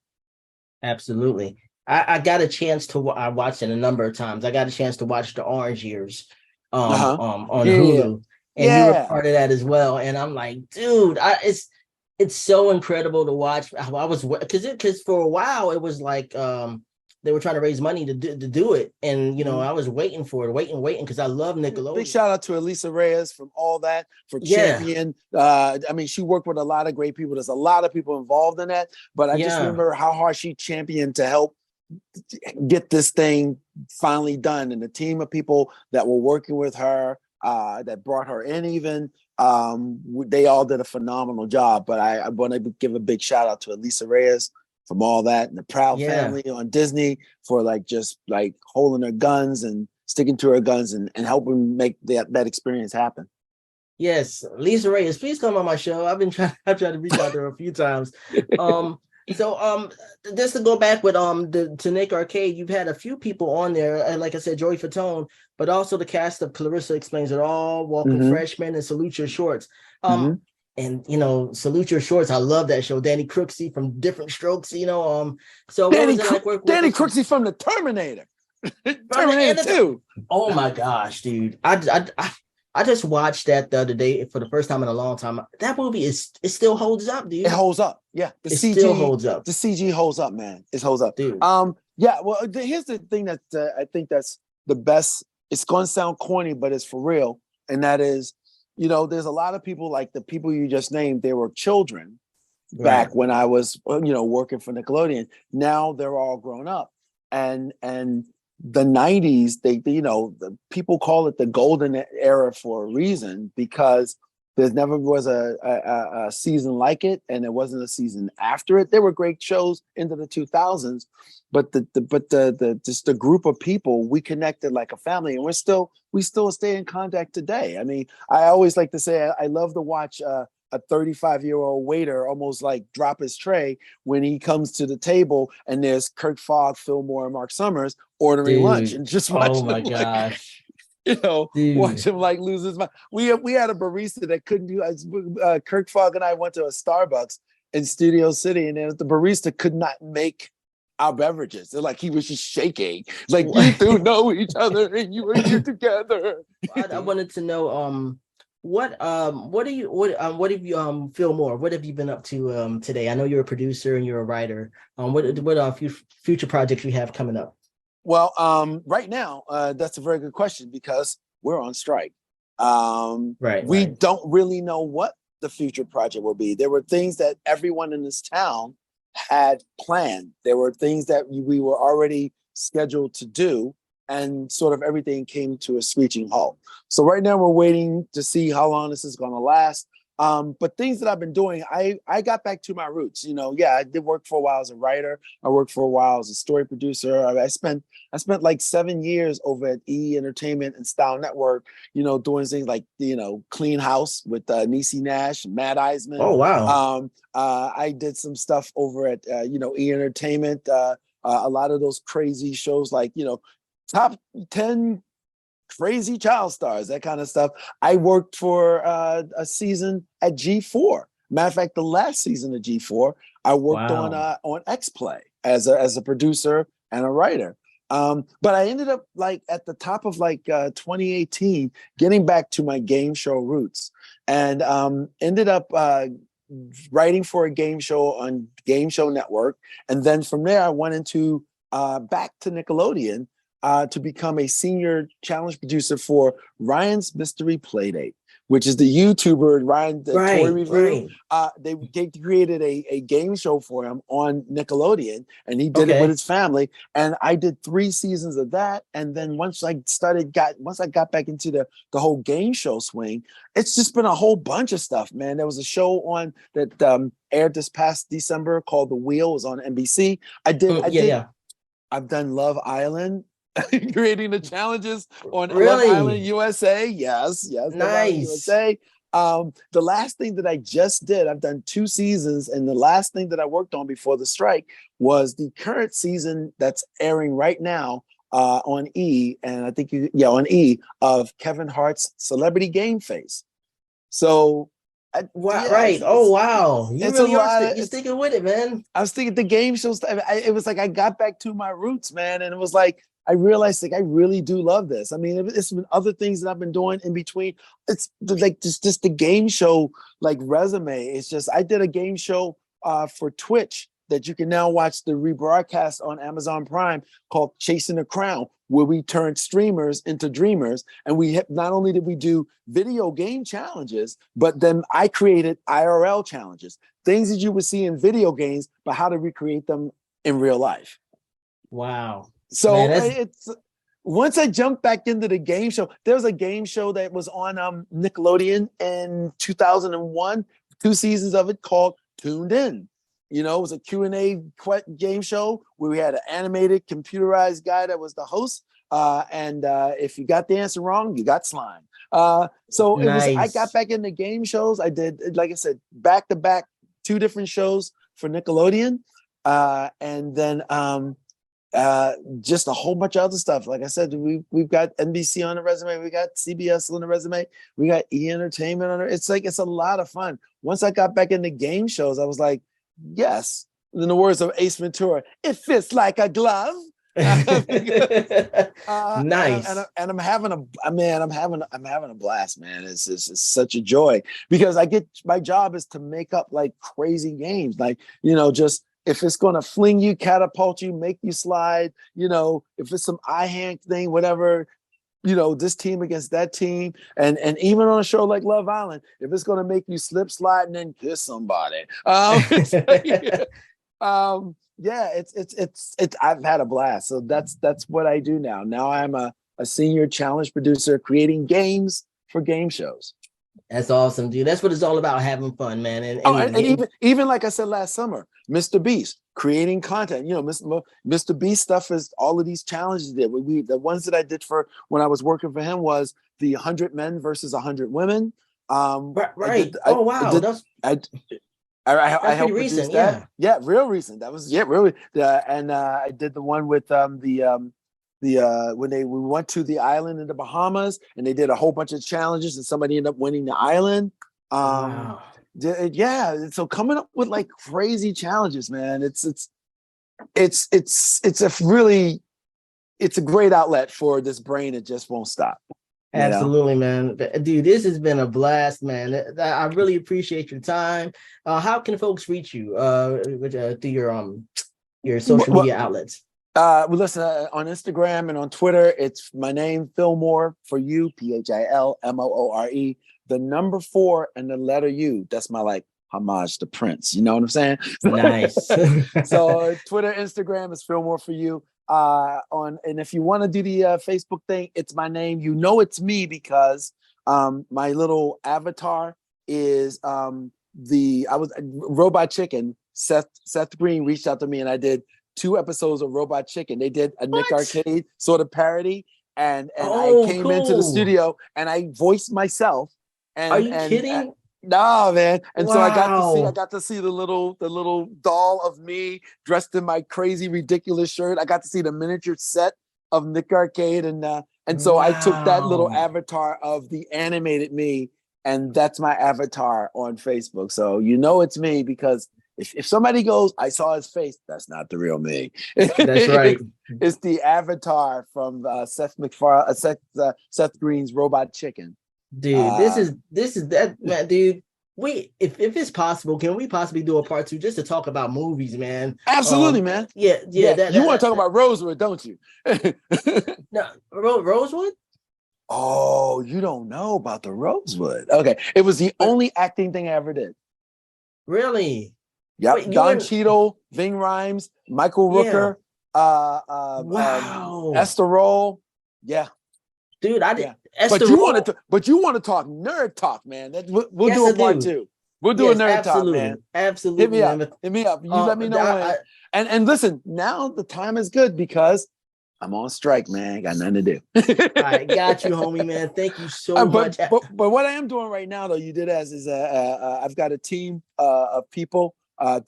Absolutely. I got a chance to I watched it a number of times. I got a chance to watch the Orange Years Uh-huh. on Yeah. Hulu, and you were Yeah. part of that as well. And I'm like, dude, it's so incredible to watch. I was because for a while it was like they were trying to raise money to do it, and I was waiting for it, waiting because I love Big Nickelodeon. shout out to Elisa Reyes from all that for Yeah, champion. I mean, she worked with a lot of great people. There's a lot of people involved in that, but I just yeah, remember how hard she championed to help get this thing finally done, and the team of people that were working with her, that brought her in even, they all did a phenomenal job. But I want to give a big shout out to Elisa Reyes. from all that, and the Proud Yeah. Family on Disney for like just like holding their guns and sticking to her guns and helping make that experience happen. Yes, Lisa Reyes, please come on my show. I've tried to reach out to her a few times. Um, so just to go back with to Nick Arcade, you've had a few people on there, and like I said, Joey Fatone, but also the cast of Clarissa Explains It All, Welcome Mm-hmm. Freshmen, and Salute Your Shorts. Mm-hmm. And Salute Your Shorts, I love that show. Danny Crooksey from Different Strokes, So what was it like working with Danny those Crooksey from the Terminator. from the Terminator end of 2. Oh my gosh, dude! I just watched that the other day for the first time in a long time. That movie it still holds up, dude. It holds up. Yeah. It still holds up, The CG holds up, man. It holds up. dude. Yeah, well, here's the thing that I think that's the best. It's going to sound corny, but it's for real. And that is, there's a lot of people like the people you just named, they were children back when I was, working for Nickelodeon. Now they're all grown up. And the 90s, the people call it the golden era for a reason, because there never was a season like it, and there wasn't a season after it. There were great shows into the 2000s, but the group of people, we connected like a family, and we still stay in contact today. I mean, I always like to say I love to watch a 35-year-old waiter almost like drop his tray when he comes to the table and there's Kirk Fogg, Phil Moore, and Mark Summers ordering lunch, and just watch Oh my them like, gosh. watch him like lose his mind. We had a barista that couldn't do. Kirk Fogg and I went to a Starbucks in Studio City, and then the barista could not make our beverages. They're like, he was just shaking. Like, you two know each other and you were here together. I wanted to know what have you Phil Moore, what have you been up to today? I know you're a producer and you're a writer. What future projects you have coming up? Well, right now, that's a very good question, because we're on strike. We don't really know what the future project will be. There were things that everyone in this town had planned. There were things that we were already scheduled to do, and sort of everything came to a screeching halt. So right now we're waiting to see how long this is going to last. But things that I've been doing, I got back to my roots. I did work for a while as a writer. I worked for a while as a story producer. I spent like 7 years over at E Entertainment and Style Network, doing things like, Clean House with Niecy Nash, Matt Eisman. Oh, wow. I did some stuff over at, E Entertainment, a lot of those crazy shows like, Top 10 Crazy Child Stars, that kind of stuff. I worked for a season at G4. Matter of fact, the last season of G4, I worked on X Play as a producer and a writer. But I ended up like at the top of 2018, getting back to my game show roots, and ended up writing for a game show on Game Show Network. And then from there, I went into back to Nickelodeon to become a senior challenge producer for Ryan's Mystery Playdate, which is the YouTuber Ryan, the Toy Review. They created a game show for him on Nickelodeon, and he did it with his family. And I did 3 seasons of that. And then once I got back into the whole game show swing, it's just been a whole bunch of stuff, man. There was a show on that aired this past December called The Wheel. It was on NBC. I've done Love Island. Creating the challenges on Love Island USA. Yes, nice. Love Island USA. The last thing that I just did, I've done 2 seasons, and the last thing that I worked on before the strike was the current season that's airing right now on E, and I think on E, of Kevin Hart's Celebrity Game Face. So Oh wow! You really are sticking with it, man. I was thinking the game shows. It was like I got back to my roots, man, and it was like I realized I really do love this. I mean, it's been other things that I've been doing in between. It's like just the game show resume. It's just I did a game show for Twitch that you can now watch the rebroadcast on Amazon Prime called Chasing the Crown, where we turned streamers into dreamers. And not only did we do video game challenges, but then I created IRL challenges, things that you would see in video games, but how to recreate them in real life. Wow. So it's once I jumped back into the game show, there was a game show that was on Nickelodeon in 2001, 2 seasons of it called Tuned In. You know, it was a Q&A game show where we had an animated, computerized guy that was the host. And if you got the answer wrong, you got slime. So it was, I got Nice. back into game shows. I did, like I said, back to back, 2 different shows for Nickelodeon. And then just a whole bunch of other stuff. Like I said, we've got NBC on the resume, we got CBS on the resume, we got E Entertainment on it. It's like, it's a lot of fun. Once I got back into game shows, I was like, yes, in the words of Ace Ventura, it fits like a glove. Nice. And I'm having a blast, man. It's such a joy because my job is to make up like crazy games, like, you know, just if it's going to fling you, catapult you, make you slide, you know, if it's some eye hand thing, whatever, you know, this team against that team, and even on a show like Love Island, if it's going to make you slip, slide, and then kiss somebody, yeah, it's I've had a blast. So that's what I do now. Now I'm a senior challenge producer creating games for game shows. That's awesome, dude. That's what it's all about, having fun, man. And even like I said last summer, Mr. Beast creating content. You know, Mr. Beast stuff is all of these challenges that the ones that I did for when I was working for him was the 100 men versus 100 women. Right. Oh wow, I that's pretty helped produce recent. that. Yeah. Yeah, real recent. That was really. And I did the one with when we went to the island in the Bahamas and they did a whole bunch of challenges and somebody ended up winning the island. Wow. Yeah. So coming up with like crazy challenges, man. It's a great outlet for this brain that just won't stop. Absolutely, man. Dude, this has been a blast, man. I really appreciate your time. How can folks reach you through your social media outlets? Well, listen, on Instagram and on Twitter, it's my name, Fillmore, for you, PHILMOORE, the number 4 and the letter U. That's my like homage to Prince. You know what I'm saying? Nice. So Twitter, Instagram is Fillmore for you. And if you want to do the Facebook thing, it's my name. You know it's me because my little avatar is Robot Chicken. Seth Green reached out to me and I did 2 episodes of Robot Chicken. They did a Nick Arcade sort of parody, and I came into the studio and I voiced myself. And are you kidding? No, man. And so I Wow. got to see the little doll of me dressed in my crazy, ridiculous shirt. I got to see the miniature set of Nick Arcade. And so I took that little avatar of the animated me, and that's my avatar on Facebook. So you know it's me because if somebody goes, I saw his face, that's not the real me. That's right. It's the avatar from Seth Green's Robot Chicken. Dude, this is that, man, dude. If it's possible, can we possibly do a part 2 just to talk about movies, man? Absolutely, man. Yeah. You want to talk about Rosewood, don't you? No, Rosewood. Oh, you don't know about the Rosewood? Okay, it was the only acting thing I ever did. Really? Yep. Wait, Don Cheadle, Ving Rhames, Michael Rooker, wow, Esther Roll. Yeah, dude, I did. Yeah. But you want to talk nerd talk, man. We'll do a part 2. We'll do a nerd talk, man. Absolutely. Hit me up. You let me know when. And listen, now the time is good because I'm on strike, man. Got nothing to do. I got you, homie, man. Thank you so much. But what I am doing right now, though, you did as is I've got a team of people,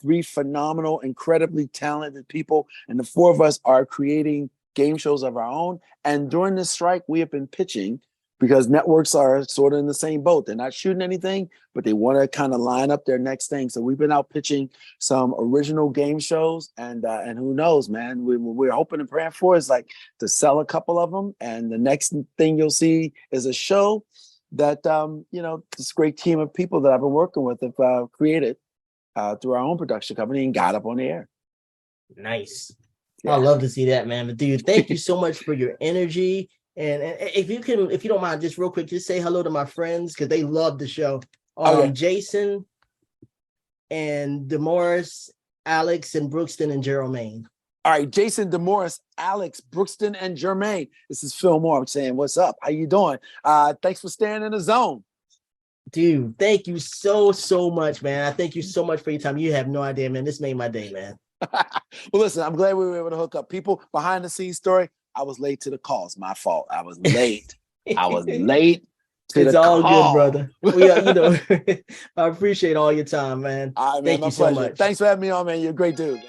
3 phenomenal, incredibly talented people, and the 4 of us are creating game shows of our own. And during this strike, we have been pitching because networks are sort of in the same boat. They're not shooting anything, but they want to kind of line up their next thing. So we've been out pitching some original game shows, and who knows, man, we're hoping and praying for is like to sell a couple of them. And the next thing you'll see is a show that, this great team of people that I've been working with have created through our own production company and got up on the air. Nice. Yeah. I love to see that, man. But dude, thank you so much for your energy. And if you don't mind, just real quick, just say hello to my friends because they love the show. Okay. Jason and Demoris, Alex, and Brookston and Jermaine. All right, Jason, Demoris, Alex, Brookston, and Jermaine. This is Phil Moore. I'm saying, what's up? How you doing? Thanks for staying in the zone. Dude, thank you so much, man. I thank you so much for your time. You have no idea, man. This made my day, man. Well, listen, I'm glad we were able to hook up. People behind the scenes story. I was late to the calls. My fault. I was late. I was late to It's the all good, call. brother. We are, you know, I appreciate all your time, man. All right, man. Thank My you so pleasure. much. Thanks for having me on, man. You're a great dude, man.